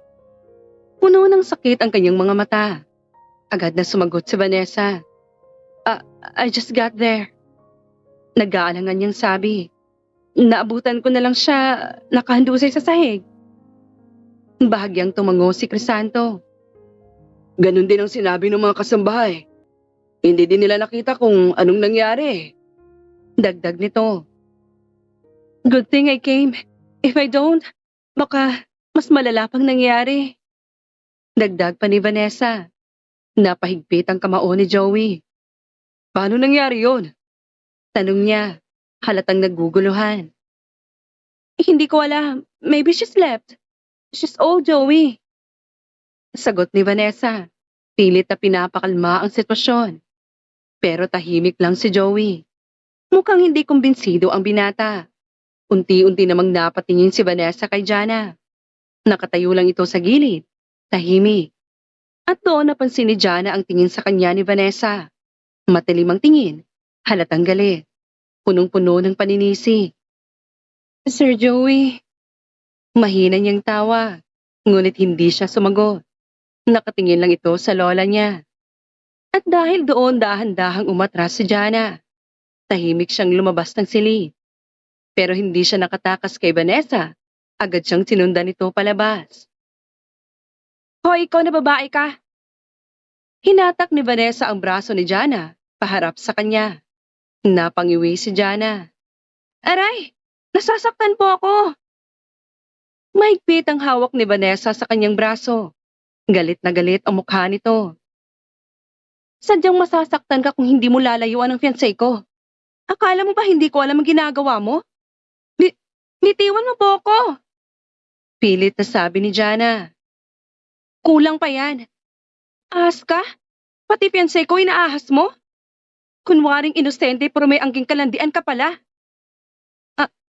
Speaker 1: Puno ng sakit ang kanyang mga mata. Agad na sumagot si Vanessa. I just got there. Nag-aalangan niyang sabi. Naabutan ko na lang siya nakahandusay sa sahig. Bahagyang tumango si Crisanto. Ganun din ang sinabi ng mga kasambahay. Hindi din nila nakita kung anong nangyari. Dagdag nito. Good thing I came. If I don't, baka mas malala pang nangyari. Dagdag pa ni Vanessa. Napahigpit ang kamao ni Joey. Paano nangyari yon? Tanong niya, halatang naguguluhan. Hindi ko alam. Maybe she slept. She's old, Joey. Sagot ni Vanessa. Pilit na pinapakalma ang sitwasyon. Pero tahimik lang si Joey. Mukhang hindi kumbinsido ang binata. Unti-unti namang napatingin si Vanessa kay Jana. Nakatayo lang ito sa gilid. Tahimik. At doon napansin ni Jana ang tingin sa kanya ni Vanessa. Matalim ang tingin, halatang galit, punong-puno ng paninisi. Sir Joey. Mahina niyang tawa, ngunit hindi siya sumagot. Nakatingin lang ito sa lola niya. At dahil doon dahan-dahang umatras si Jana, tahimik siyang lumabas ng silid. Pero hindi siya nakatakas kay Vanessa, agad siyang sinundan ito palabas. Hoy, ikaw na babae ka! Hinatak ni Vanessa ang braso ni Jana, paharap sa kanya. Napangiwi si Jana. Aray! Nasasaktan po ako! Mahigpit ang hawak ni Vanessa sa kanyang braso. Galit na galit ang mukha nito. Sadyang masasaktan ka kung hindi mo lalayuan ang fiancé ko. Akala mo ba hindi ko alam ang ginagawa mo? Bitiwan mo po ako! Pilit na sabi ni Jana. Kulang pa yan. Ahas ka? Pati fiancé ko inaahas mo? Kunwaring inosente pero may angging kalandian ka pala.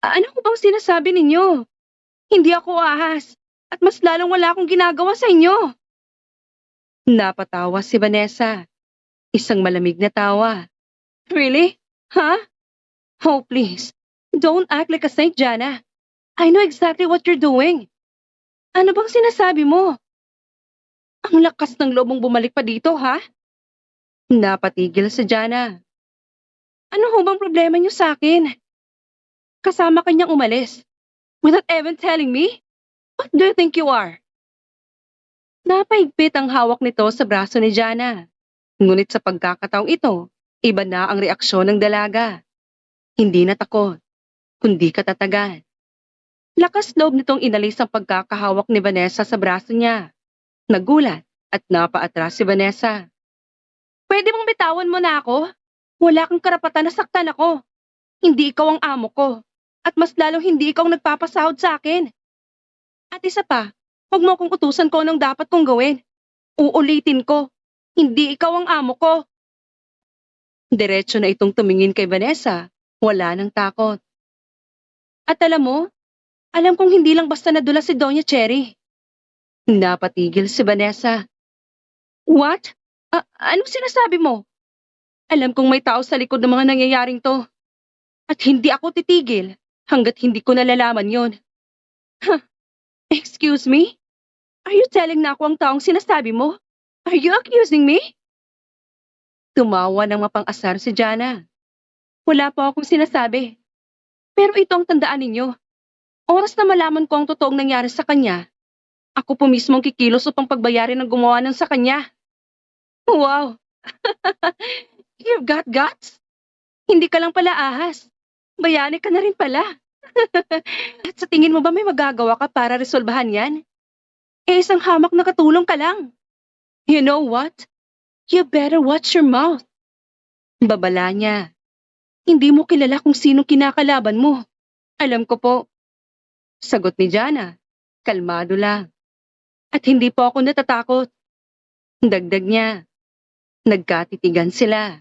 Speaker 1: Ano ko bang sinasabi ninyo? Hindi ako ahas at mas lalong wala akong ginagawa sa inyo. Napatawa si Vanessa. Isang malamig na tawa. Really? Huh? Oh, please. Don't act like a saint, Jana. I know exactly what you're doing. Ano bang sinasabi mo? Ang lakas ng loob mong bumalik pa dito, ha? Napatigil si Jana. Ano ho bang problema niyo sa akin? Kasama kanyang umalis. Without even telling me? What do you think you are? Napahigpit ang hawak nito sa braso ni Jana. Ngunit sa pagkakataong ito, iba na ang reaksyon ng dalaga. Hindi na takot, kundi katatagan. Lakas loob nitong inalis ang pagkakahawak ni Vanessa sa braso niya. Nagulat at napaatras si Vanessa. Pwede mong bitawan mo na ako? Wala kang karapatan na saktan ako. Hindi ikaw ang amo ko. At mas lalong hindi ikaw nagpapasahod sa akin. At isa pa, huwag mo akong utusan ko anong dapat kong gawin. Uulitin ko, hindi ikaw ang amo ko. Diretso na itong tumingin kay Vanessa, wala nang takot. At alam kong hindi lang basta nadula si Doña Cherry. Napatigil si Vanessa. What? Anong sinasabi mo? Alam kong may tao sa likod ng mga nangyayaring to. At hindi ako titigil hanggat hindi ko nalalaman yon. Huh. Excuse me? Are you telling na ako ang taong sinasabi mo? Are you accusing me? Tumawa ng mapang-asar si Jana. Wala po akong sinasabi. Pero ito ang tandaan ninyo. Oras na malaman ko ang totoong nangyari sa kanya, ako po mismo ang kikilos upang pagbayarin ang gumawa ng sa kanya. Wow! You've got guts? Hindi ka lang pala ahas. Bayani ka na rin pala. At sa tingin mo ba may magagawa ka para resolbahan yan? Isang hamak na katulong ka lang. You know what? You better watch your mouth. Babala niya. Hindi mo kilala kung sinong kinakalaban mo. Alam ko po. Sagot ni Jana. Kalmado lang. At hindi po ako natatakot. Dagdag niya. Nagkatitigan sila.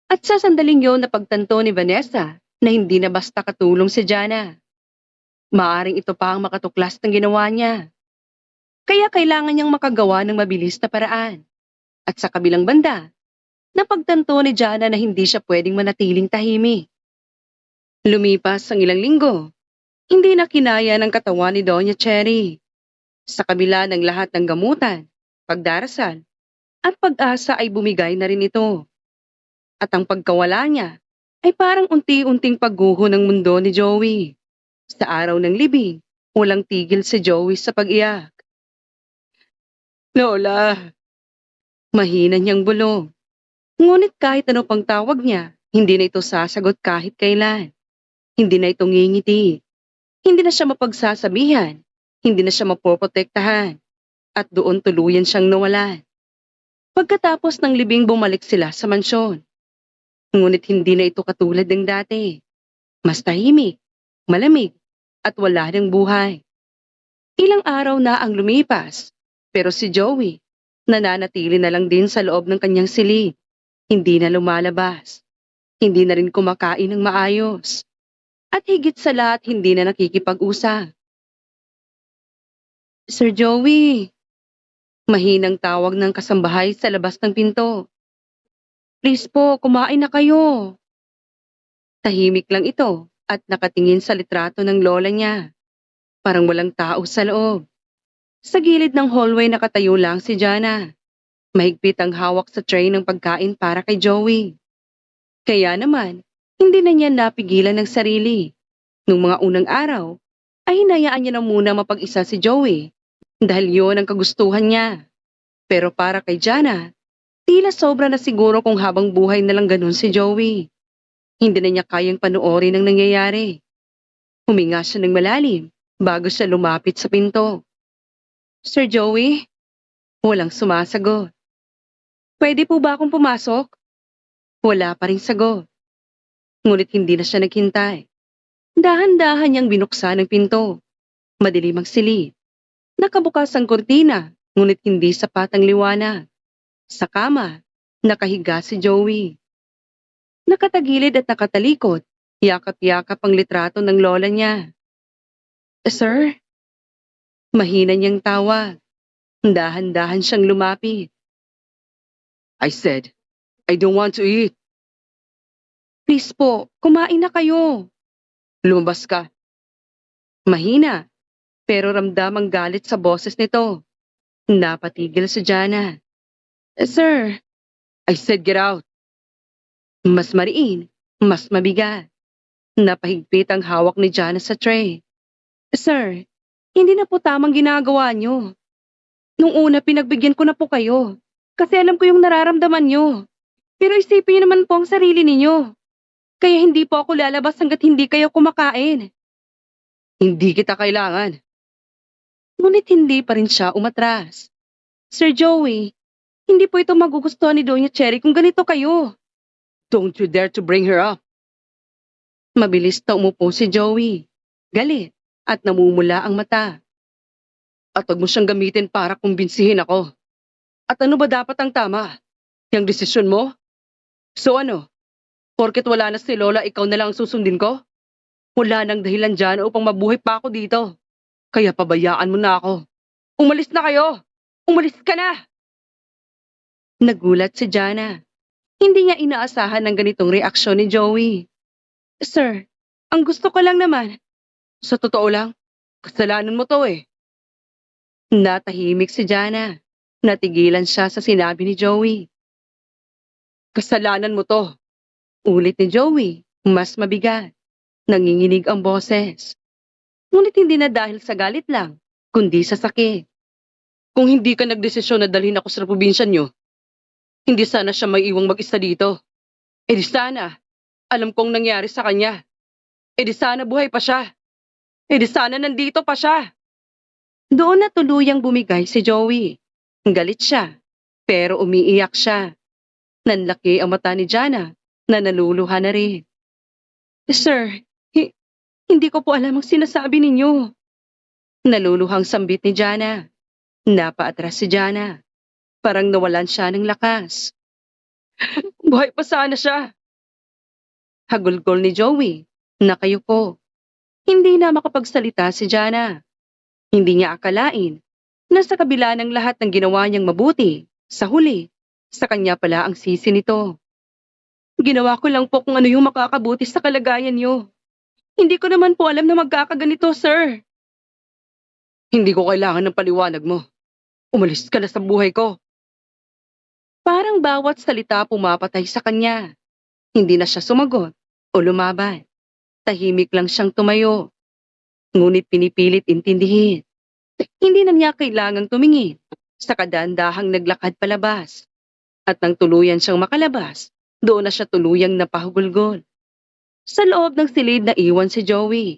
Speaker 1: At sa sandaling yun napagtanto ni Vanessa na hindi na basta katulong si Jana. Maaring ito pa ang makatuklas ng ginawa niya. Kaya kailangan niyang makagawa ng mabilis na paraan. At sa kabilang banda, napagtanto ni Jana na hindi siya pwedeng manatiling tahimik. Lumipas ang ilang linggo, hindi na kinaya ng katawan ni Doña Cherry. Sa kabila ng lahat ng gamutan, pagdarasal, At pag-asa ay bumigay na rin ito. At ang pagkawala niya ay parang unti-unting pagguho ng mundo ni Joey. Sa araw ng libing, walang tigil si Joey sa pag-iyak. Lola! Mahina niyang bulong. Ngunit kahit ano pang tawag niya, hindi na ito sasagot kahit kailan. Hindi na ito ngingiti. Hindi na siya mapagsasabihan. Hindi na siya mapoprotektahan. At doon tuluyan siyang nawalan. Pagkatapos ng libing bumalik sila sa mansyon. Ngunit hindi na ito katulad ng dati. Mas tahimik, malamig, at wala ng buhay. Ilang araw na ang lumipas, pero si Joey, nananatili na lang din sa loob ng kanyang silid. Hindi na lumalabas. Hindi na rin kumakain ng maayos. At higit sa lahat, hindi na nakikipag-usap. Sir Joey, mahinang tawag ng kasambahay sa labas ng pinto. Please po, kumain na kayo. Tahimik lang ito at nakatingin sa litrato ng lola niya. Parang walang tao sa loob. Sa gilid ng hallway nakatayo lang si Jana. Mahigpit ang hawak sa tray ng pagkain para kay Joey. Kaya naman, hindi na niya napigilan ng sarili. Nung mga unang araw, ay hinayaan niya na muna mapag-isa si Joey dahil yon ang kagustuhan niya. Pero para kay Jana, tila sobra na siguro kung habang buhay na lang ganun si Joey. Hindi na niya kayang panoorin ang nangyayari. Huminga siya ng malalim bago siya lumapit sa pinto. Sir Joey? Walang sumasagot. Pwede po ba akong pumasok? Wala pa ring sagot. Ngunit hindi na siya naghintay. Dahan-dahan niyang binuksan ang pinto. Madilim ang silid. Nakabukas ang kurtina, ngunit hindi sapat ang liwanag. Sa kama, nakahiga si Joey. Nakatagilid at nakatalikod, yakap-yakap ang litrato ng lola niya. Sir? Mahina niyang tawag. Dahan-dahan siyang lumapit. I said, I don't want to eat. Please po, kumain na kayo. Lumabas ka. Mahina, pero ramdam ang galit sa boses nito. Napatigil si Jana. Sir, I said get out. Mas mariin, mas mabigat. Napahigpit ang hawak ni Jana sa tray. Sir, hindi na po tamang ginagawa niyo. Nung una pinagbigyan ko na po kayo. Kasi alam ko yung nararamdaman niyo. Pero isipin niyo naman po ang sarili ninyo. Kaya hindi po ako lalabas hanggat hindi kayo kumakain. Hindi kita kailangan. Ngunit hindi pa rin siya umatras. Sir Joey, hindi po ito magugustuhan ni Doña Cherry kung ganito kayo. Don't you dare to bring her up. Mabilis na umupo si Joey. Galit at namumula ang mata. At huwag mo siyang gamitin para kumbinsihin ako. At ano ba dapat ang tama? Yung desisyon mo? So ano? Porket wala na si Lola, ikaw na lang ang susundin ko? Wala nang dahilan dyan upang mabuhay pa ako dito. Kaya pabayaan mo na ako. Umalis na kayo! Umalis ka na! Nagulat si Jana. Hindi niya inaasahan ng ganitong reaksyon ni Joey. Sir, ang gusto ko lang naman. Sa totoo lang, kasalanan mo to eh. Natahimik si Jana. Natigilan siya sa sinabi ni Joey. Kasalanan mo to. Ulit ni Joey, mas mabigat. Nanginginig ang boses. Ngunit hindi na dahil sa galit lang, kundi sa sakit. Kung hindi ka nagdesisyon na dalhin ako sa probinsya niyo, hindi sana siya may iwang mag-isa dito. E di sana, alam kong nangyari sa kanya. E di sana buhay pa siya. E di sana nandito pa siya. Doon na tuluyang bumigay si Joey. Galit siya, pero umiiyak siya. Nanlaki ang mata ni Jana na naluluha na rin. Sir, hindi ko po alam ang sinasabi ninyo. Naluluhang sambit ni Jana. Napaatras si Jana. Parang nawalan siya ng lakas. Buhay pa sana siya. Hagulgol ni Joey. Nakayuko. Hindi na makapagsalita si Jana. Hindi niya akalain na sa kabila ng lahat ng ginawa niyang mabuti, sa huli, sa kanya pala ang sisi nito. Ginawa ko lang po kung ano yung makakabuti sa kalagayan niyo. Hindi ko naman po alam na magkakaganito, sir. Hindi ko kailangan ng paliwanag mo. Umalis ka na sa buhay ko. Parang bawat salita pumapatay sa kanya. Hindi na siya sumagot o lumaban. Tahimik lang siyang tumayo. Ngunit pinipilit intindihin. Hindi na niya kailangang tumingin. Sa kadandahang naglakad palabas. At nang tuluyan siyang makalabas, doon na siya tuluyang napahugulgol. Sa loob ng silid na iwan si Joey.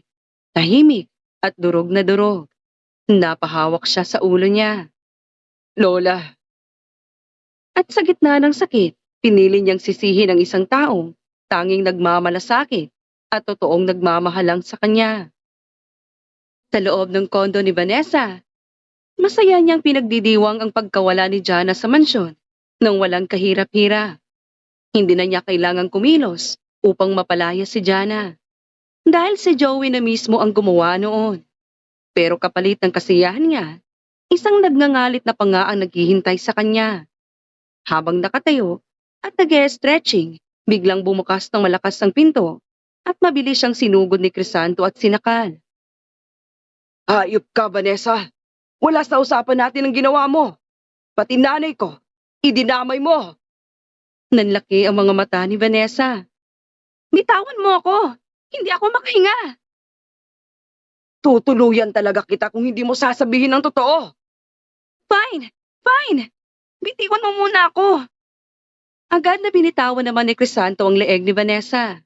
Speaker 1: Tahimik at durog na durog. Napahawak siya sa ulo niya. Lola. At sa gitna ng sakit, pinili niyang sisihin ang isang taong tanging nagmamalasakit at totoong nagmamahalang sa kanya. Sa loob ng kondo ni Vanessa, masaya niyang pinagdidiwang ang pagkawala ni Jana sa mansyon nang walang kahirap-hirap. Hindi na niya kailangang kumilos upang mapalaya si Jana. Dahil si Joey na mismo ang gumawa noon. Pero kapalit ng kasiyahan niya, isang nagngangalit na pa nga ang naghihintay sa kanya. Habang nakatayo at nag-stretching, biglang bumukas ng malakas ang pinto at mabilis siyang sinugod ni Crisanto at sinakal. Hayop ka, Vanessa! Wala sa usapan natin ang ginawa mo! Pati nanay ko, idinamay mo! Nanlaki ang mga mata ni Vanessa. Bitawan mo ako! Hindi ako makahinga! Tutuluyan talaga kita kung hindi mo sasabihin ang totoo! Fine! Fine! Bitiwan mo muna ako! Agad na binitawan naman ni Crisanto ang leeg ni Vanessa.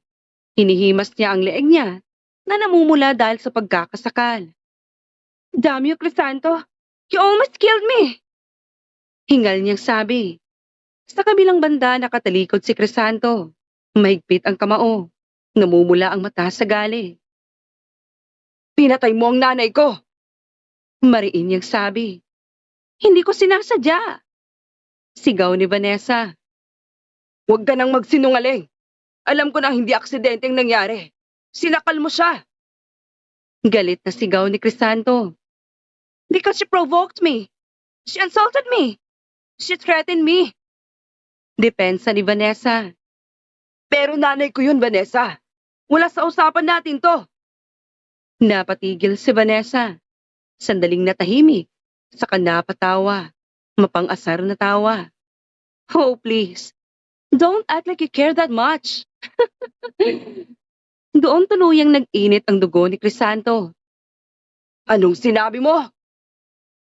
Speaker 1: Hinihimas niya ang leeg niya na namumula dahil sa pagkakasakal. Damn you, Crisanto! You almost killed me! Hingal niyang sabi. Sa kabilang banda nakatalikod si Crisanto. Mahigpit ang kamao. Namumula ang mata sa gali. Pinatay mo ang nanay ko! Mariin niyang sabi. Hindi ko sinasadya! Sigaw ni Vanessa. Huwag ka nang magsinungaling. Alam ko na hindi aksidenteng nangyari. Sinakal mo siya. Galit na sigaw ni Crisanto. Because she provoked me. She insulted me. She threatened me. Depensa ni Vanessa. Pero nanay ko yun, Vanessa. Wala sa usapan natin to. Napatigil si Vanessa. Sandaling natahimik. Saka napatawa. Mapang-asar na tawa. Oh, please. Don't act like you care that much. Doon tuluyang nag-init ang dugo ni Crisanto. Anong sinabi mo?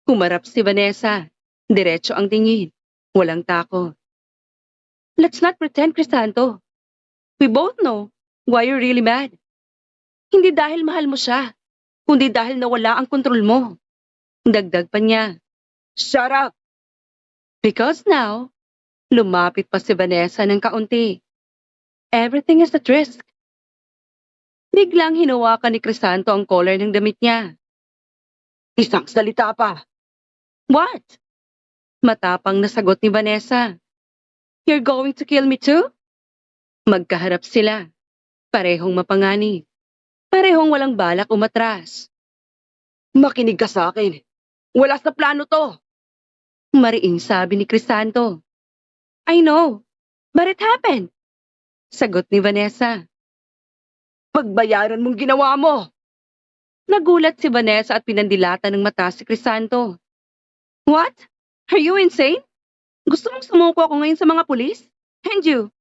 Speaker 1: Humarap si Vanessa. Diretso ang tingin. Walang takot. Let's not pretend, Crisanto. We both know why you're really mad. Hindi dahil mahal mo siya, kundi dahil nawala ang kontrol mo. Dagdag pa niya. Shut up! Because now, lumapit pa si Vanessa ng kaunti. Everything is at risk. Biglang hinawakan ni Crisanto ang collar ng damit niya. Isang salita pa. What? Matapang na sagot ni Vanessa. You're going to kill me too? Magkaharap sila. Parehong mapanganib. Parehong walang balak umatras. Makinig ka sa akin. Wala sa plano to. Mariing sabi ni Crisanto. I know, but it happened. Sagot ni Vanessa. Pagbayaran mong ginawa mo. Nagulat si Vanessa at pinandilatan ng mata si Crisanto. What? Are you insane? Gusto mong sumuko ako ngayon sa mga pulis? And you?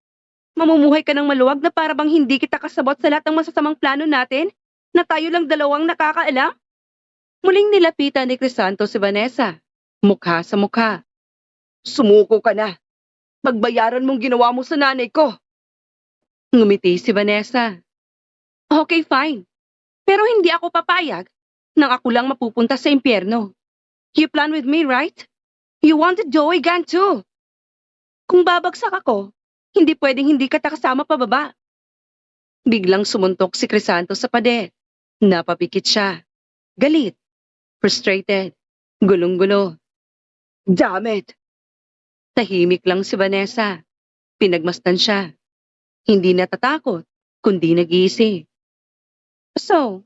Speaker 1: Mamumuhay ka ng maluwag na para bang hindi kita kasabot sa lahat ng masasamang plano natin na tayo lang dalawang nakakaalam? Muling nilapitan ni Crisanto si Vanessa. Mukha sa mukha. Sumuko ka na. Pagbayaran mong ginawa mo sa nanay ko. Ngumiti si Vanessa. Okay, fine. Pero hindi ako papayag nang ako lang mapupunta sa impyerno. You plan with me, right? You wanted Joey Gan too. Kung babagsak ako, hindi pwedeng hindi ka kasama pababa. Biglang sumuntok si Crisanto sa pader. Napapikit siya. Galit. Frustrated. Gulong-gulo. Damn it! Tahimik lang si Vanessa. Pinagmasdan siya. Hindi natatakot, kundi nag-iisip. So,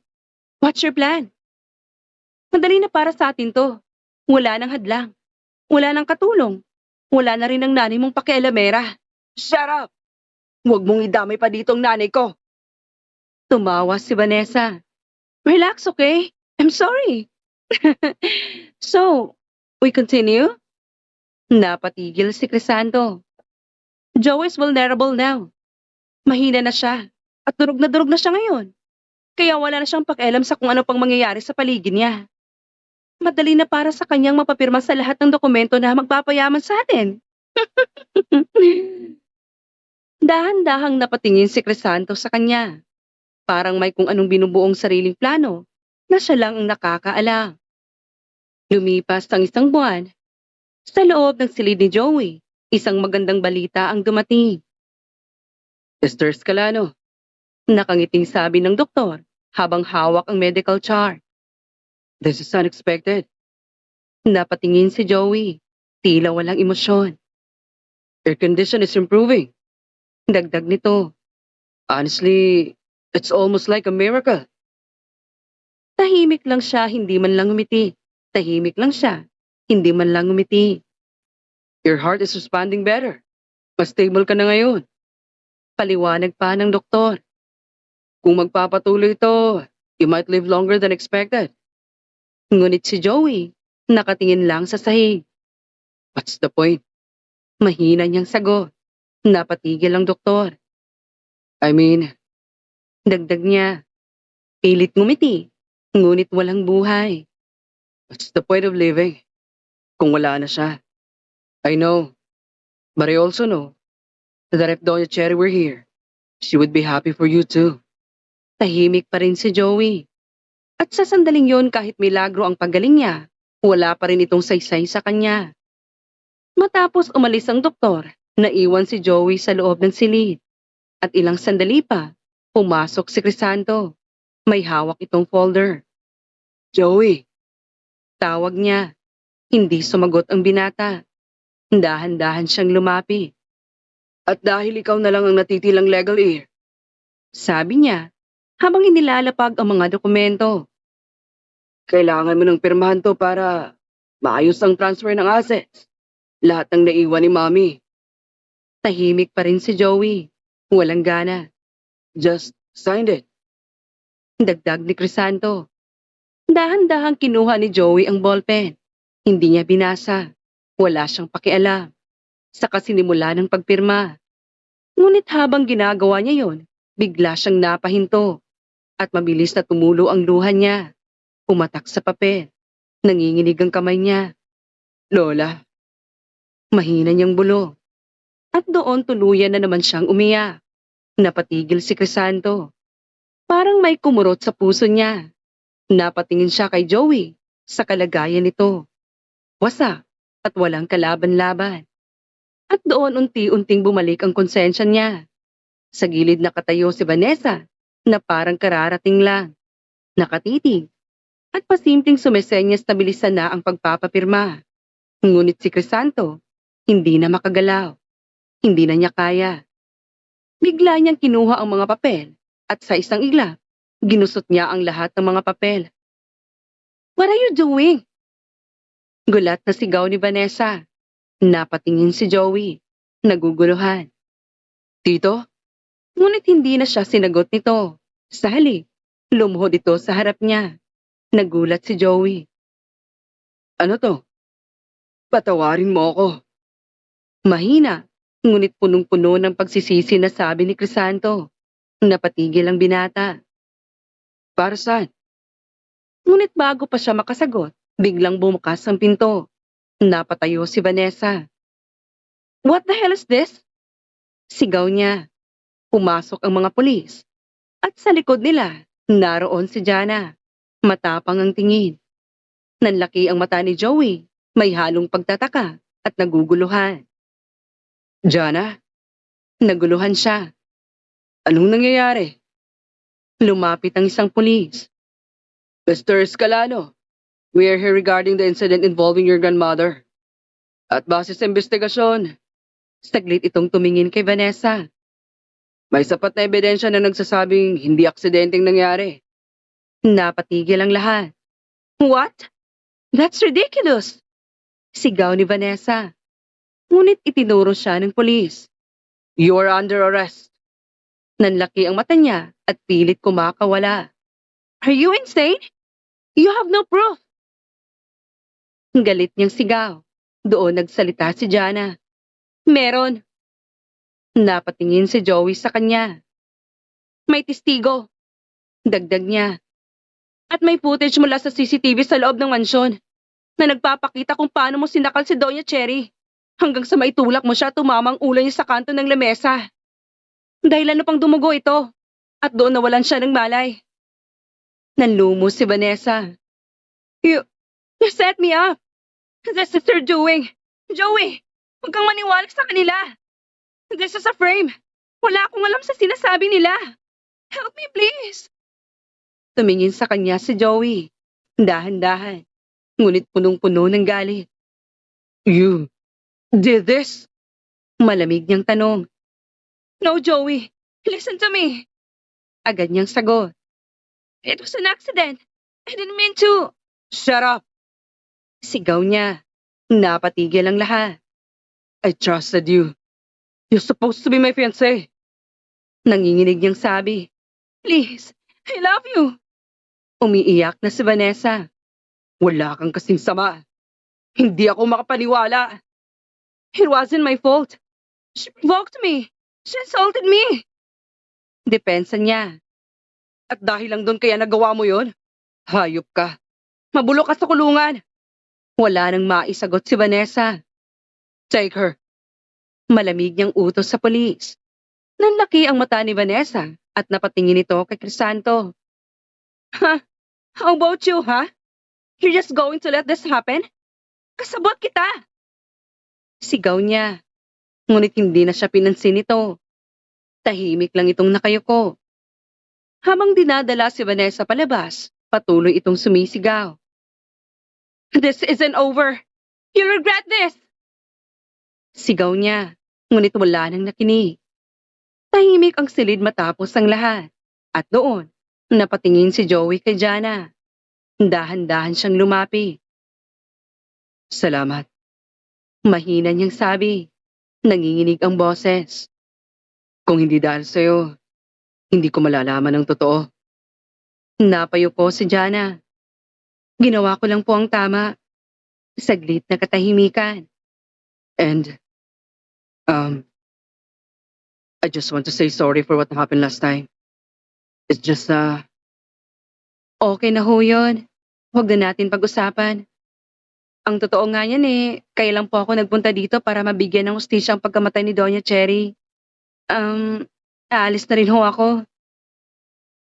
Speaker 1: what's your plan? Madali na para sa atin to. Wala nang hadlang. Wala nang katulong. Wala na rin ang nanay mong pakialamera. Shut up! Huwag mong idamay pa dito ang nanay ko. Tumawa si Vanessa. Relax, okay? I'm sorry. So, we continue? Napatigil si Crisanto. Joe is vulnerable now. Mahina na siya. At durog na siya ngayon. Kaya wala na siyang pakialam sa kung ano pang mangyayari sa paligid niya. Madali na para sa kanyang mapapirma sa lahat ng dokumento na magpapayaman sa atin. Dahan-dahang napatingin si Crisanto sa kanya. Parang may kung anong binubuong sariling plano na siya lang ang nakakaalam. Lumipas ang isang buwan. Sa loob ng silid ni Joey, isang magandang balita ang dumating. Mr. Scalano, nakangiting sabi ng doktor habang hawak ang medical chart. This is unexpected. Napatingin si Joey, tila walang emosyon. Your condition is improving. Dagdag nito. Honestly, it's almost like a miracle. Tahimik lang siya, hindi man lang umiti. Tahimik lang siya, hindi man lang umiti. Your heart is responding better. Mas stable ka na ngayon. Paliwanag pa ng doktor. Kung magpapatuloy ito, you might live longer than expected. Ngunit si Joey, nakatingin lang sa sahig. What's the point? Mahina niyang sagot. Napatigil ang doktor. I mean, dagdag niya. Pilit ngumiti, ngunit walang buhay. What's the point of living? Kung wala na siya. I know, but I also know that if Doña Cherry were here, she would be happy for you too. Tahimik pa rin si Joey. At sa sandaling yon kahit milagro ang paggaling niya, wala pa rin itong saysay sa kanya. Matapos umalis ang doktor, naiwan si Joey sa loob ng silid. At ilang sandali pa, pumasok si Crisanto. May hawak itong folder. Joey! Tawag niya. Hindi sumagot ang binata. Dahan-dahan siyang lumapi. At dahil ikaw na lang ang natitilang legal heir, sabi niya, habang inilalapag ang mga dokumento. Kailangan mo ng pirmahan to para maayos ang transfer ng assets. Lahat ng naiwan ni Mommy. Tahimik pa rin si Joey. Walang gana. Just signed it. Dagdag ni Crisanto. Dahan-dahang kinuha ni Joey ang ballpen. Hindi niya binasa. Wala siyang pakialam. Saka sinimula ng pagpirma. Ngunit habang ginagawa niya yon, bigla siyang napahinto. At mabilis na tumulo ang luha niya. Pumatak sa papel. Nanginginig ang kamay niya. Lola. Mahina niyang bulong. At doon tuluyan na naman siyang umiyak. Napatigil si Crisanto. Parang may kumurot sa puso niya. Napatingin siya kay Joey sa kalagayan nito. Wasak at walang kalaban-laban. At doon unti-unting bumalik ang konsensya niya. Sa gilid nakatayo si Vanessa na parang kararating lang. Nakatitig at pasimpleng sumesenyas na bilisan na ang pagpapapirma. Ngunit si Crisanto, hindi na makagalaw. Hindi na niya kaya. Bigla niyang kinuha ang mga papel at sa isang iglap, ginusot niya ang lahat ng mga papel. What are you doing? Gulat na sigaw ni Vanessa. Napatingin si Joey. Naguguluhan. Tito? Ngunit hindi na siya sinagot nito. Sa halip, lumuhod ito sa harap niya. Nagulat si Joey. Ano to? Patawarin mo ako. Mahina, ngunit punong-puno ng pagsisisi na sabi ni Crisanto. Napatigil ang binata. Para saan? Ngunit bago pa siya makasagot, biglang bumukas ang pinto. Napatayo si Vanessa. What the hell is this? Sigaw niya. Pumasok ang mga pulis. At sa likod nila, naroon si Jana. Matapang ang tingin. Nanlaki ang mata ni Joey. May halong pagtataka at naguguluhan. Jana? Naguluhan siya. Anong nangyayari? Lumapit ang isang pulis. Mr. Scalano, we are here regarding the incident involving your grandmother. At base sa investigasyon, saglit itong tumingin kay Vanessa. May sapat na ebidensya na nagsasabing hindi aksidenteng nangyari. Napatigil ang lahat. What? That's ridiculous! Sigaw ni Vanessa. Ngunit itinuro siya ng pulis. You are under arrest. Nanlaki ang mata niya at pilit kumakawala. Are you insane? You have no proof. Galit niyang sigaw. Doon nagsalita si Jana. Meron. Napatingin si Joey sa kanya. May testigo. Dagdag niya. At may footage mula sa CCTV sa loob ng mansyon na nagpapakita kung paano mo sinakal si Doña Cherry hanggang sa maitulak mo siya tumamang ulo niya sa kanto ng lamesa. Dahil ano pang dumugo ito at doon nawalan siya ng malay. Nanlumo si Vanessa. You set me up. This is her doing. Joey, huwag kang maniwala sa kanila. This is a frame. Wala akong alam sa sinasabi nila. Help me please. Tumingin sa kanya si Joey. Dahan-dahan. Ngunit punong-puno ng galit. You did this? Malamig niyang tanong. No, Joey. Listen to me. Agad niyang sagot. It was an accident. I didn't mean to. Shut up. Sigaw niya. Napatigil ang lahat. I trusted you. You're supposed to be my fiancé. Nanginginig niyang sabi. Please, I love you. Umiiyak na si Vanessa. Wala kang kasing sama. Hindi ako makapaniwala. It wasn't my fault. She provoked me. She insulted me. Depensa niya. At dahil lang doon kaya nagawa mo yon? Hayop ka. Mabulok ka sa kulungan. Wala nang maisagot si Vanessa. Take her. Malamig niyang utos sa polis. Nanlaki ang mata ni Vanessa at napatingin ito kay Crisanto. Ha? How about you, ha? You're just going to let this happen? Kasabot kita! Sigaw niya. Ngunit hindi na siya pinansin ito. Tahimik lang itong nakayuko. Habang dinadala si Vanessa palabas, patuloy itong sumisigaw. This isn't over. You'll regret this! Sigaw niya, ngunit wala nang nakinig. Tahimik ang silid matapos ang lahat. At doon, napatingin si Joey kay Jana. Dahan-dahan siyang lumapit. Salamat. Mahina niyang sabi. Nanginginig ang boses. Kung hindi dahil sa'yo, hindi ko malalaman ang totoo. Napayuko si Jana. Ginawa ko lang po ang tama. Saglit na katahimikan. And, I just want to say sorry for what happened last time. It's just, okay na ho yun. Huwag na natin pag-usapan. Ang totoo nga yan kaya lang po ako nagpunta dito para mabigyan ng hustisya ang pagkamatay ni Doña Cherry. Aalis na rin ho ako.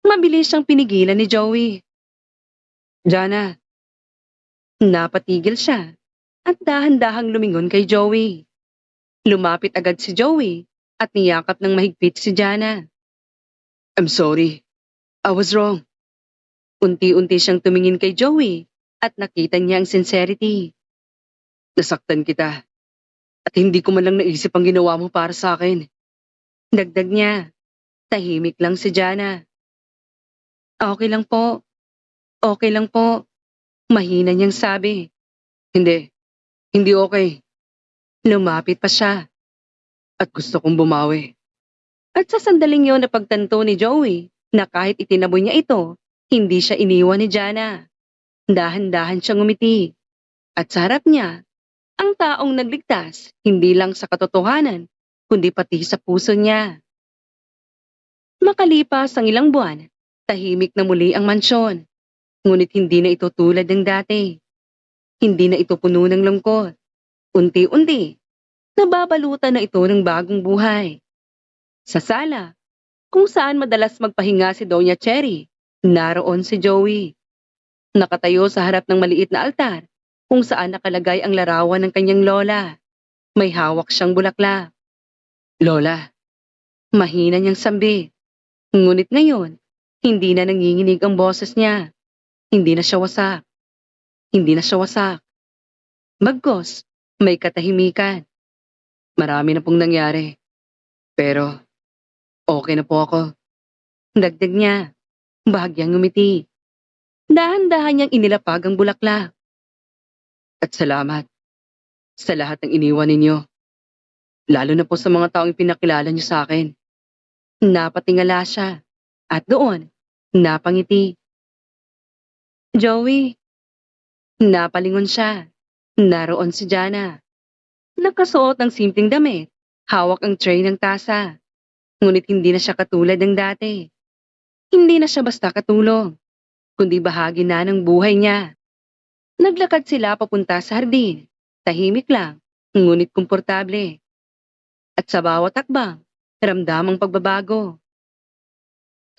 Speaker 1: Mabilis siyang pinigilan ni Joey. Jana. Napatigil siya at dahan-dahang lumingon kay Joey. Lumapit agad si Joey at niyakap ng mahigpit si Jana. I'm sorry. I was wrong. Unti-unti siyang tumingin kay Joey at nakita niya ang sincerity. Nasaktan kita at hindi ko man lang naisip ang ginawa mo para sa akin. Dagdag niya. Tahimik lang si Jana. Okay lang po. Okay lang po. Mahina niyang sabi. Hindi okay. Lumapit pa siya. At gusto kong bumawi. At sa sandaling yun napagtanto ni Joey na kahit itinaboy niya ito, hindi siya iniwan ni Jana. Dahan-dahan siyang ngumiti. At sa harap niya, ang taong nagligtas, hindi lang sa katotohanan, kundi pati sa puso niya. Makalipas ang ilang buwan, tahimik na muli ang mansyon. Ngunit hindi na ito tulad ng dati. Hindi na ito puno ng lungkot. Unti-unti, nababalutan na ito ng bagong buhay. Sa sala, kung saan madalas magpahinga si Doña Cherry, naroon si Joey. Nakatayo sa harap ng maliit na altar, kung saan nakalagay ang larawan ng kanyang lola. May hawak siyang bulaklak. Lola, mahina niyang sambi. Ngunit ngayon, hindi na nanginginig ang boses niya. Hindi na siya wasak. Hindi na siya wasak. Bagkus, may katahimikan. Marami na pong nangyari. Pero, okay na po ako. Dagdag niya, bahagyang ngumiti. Dahan-dahan niyang inilapag ang bulaklak. At salamat sa lahat ng iniwan ninyo. Lalo na po sa mga taong pinakilala niyo sa akin. Napatingala siya. At doon, napangiti. Joey. Napalingon siya. Naroon si Jana. Nakasuot ng simpleng damit. Hawak ang tray ng tasa. Ngunit hindi na siya katulad ng dati. Hindi na siya basta katulong, kundi bahagi na ng buhay niya. Naglakad sila papunta sa hardin. Tahimik lang, ngunit komportable. At sa bawat hakbang, ramdam ang pagbabago.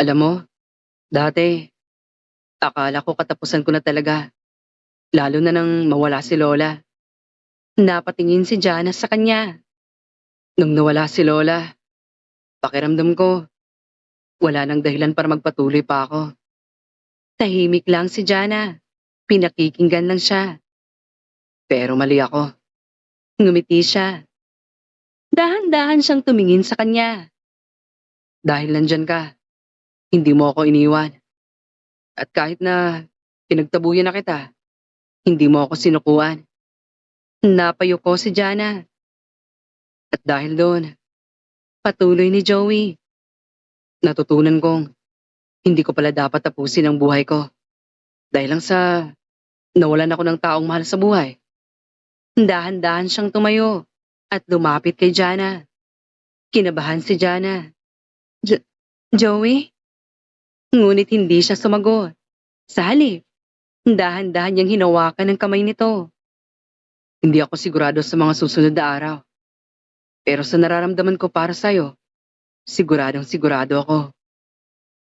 Speaker 1: Alam mo, dati, akala ko katapusan ko na talaga. Lalo na nang mawala si Lola. Napatingin si Jana sa kanya. Nung nawala si Lola, pakiramdam ko, wala nang dahilan para magpatuloy pa ako. Tahimik lang si Jana. Pinakikinggan lang siya. Pero mali ako. Ngumiti siya. Dahan-dahan siyang tumingin sa kanya. Dahil nandyan ka, hindi mo ako iniwan. At kahit na pinagtabuyan na kita, hindi mo ako sinukuan. Napayuko si Jana. At dahil doon, patuloy ni Joey. Natutunan kong hindi ko pala dapat tapusin ang buhay ko. Dahil lang sa nawalan ako ng taong mahal sa buhay. Dahan-dahan siyang tumayo at lumapit kay Jana. Kinabahan si Jana. Joey? Ngunit hindi siya sumagot. Sa halip, dahan-dahan niyang hinawakan ang kamay nito. Hindi ako sigurado sa mga susunod na araw. Pero sa nararamdaman ko para sa'yo, siguradong sigurado ako.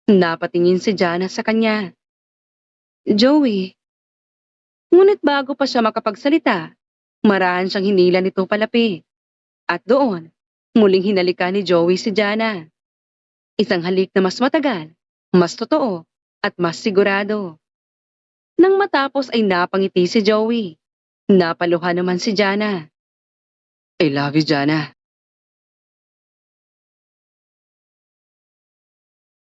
Speaker 1: Napatingin si Jana sa kanya. Joey. Ngunit bago pa siya makapagsalita, marahan siyang hinila nito palapi. At doon, muling hinalikan ni Joey si Jana. Isang halik na mas matagal, mas totoo, at mas sigurado. Nang matapos ay napangiti si Joey. Napaluha naman si Jana. I love you, Jana.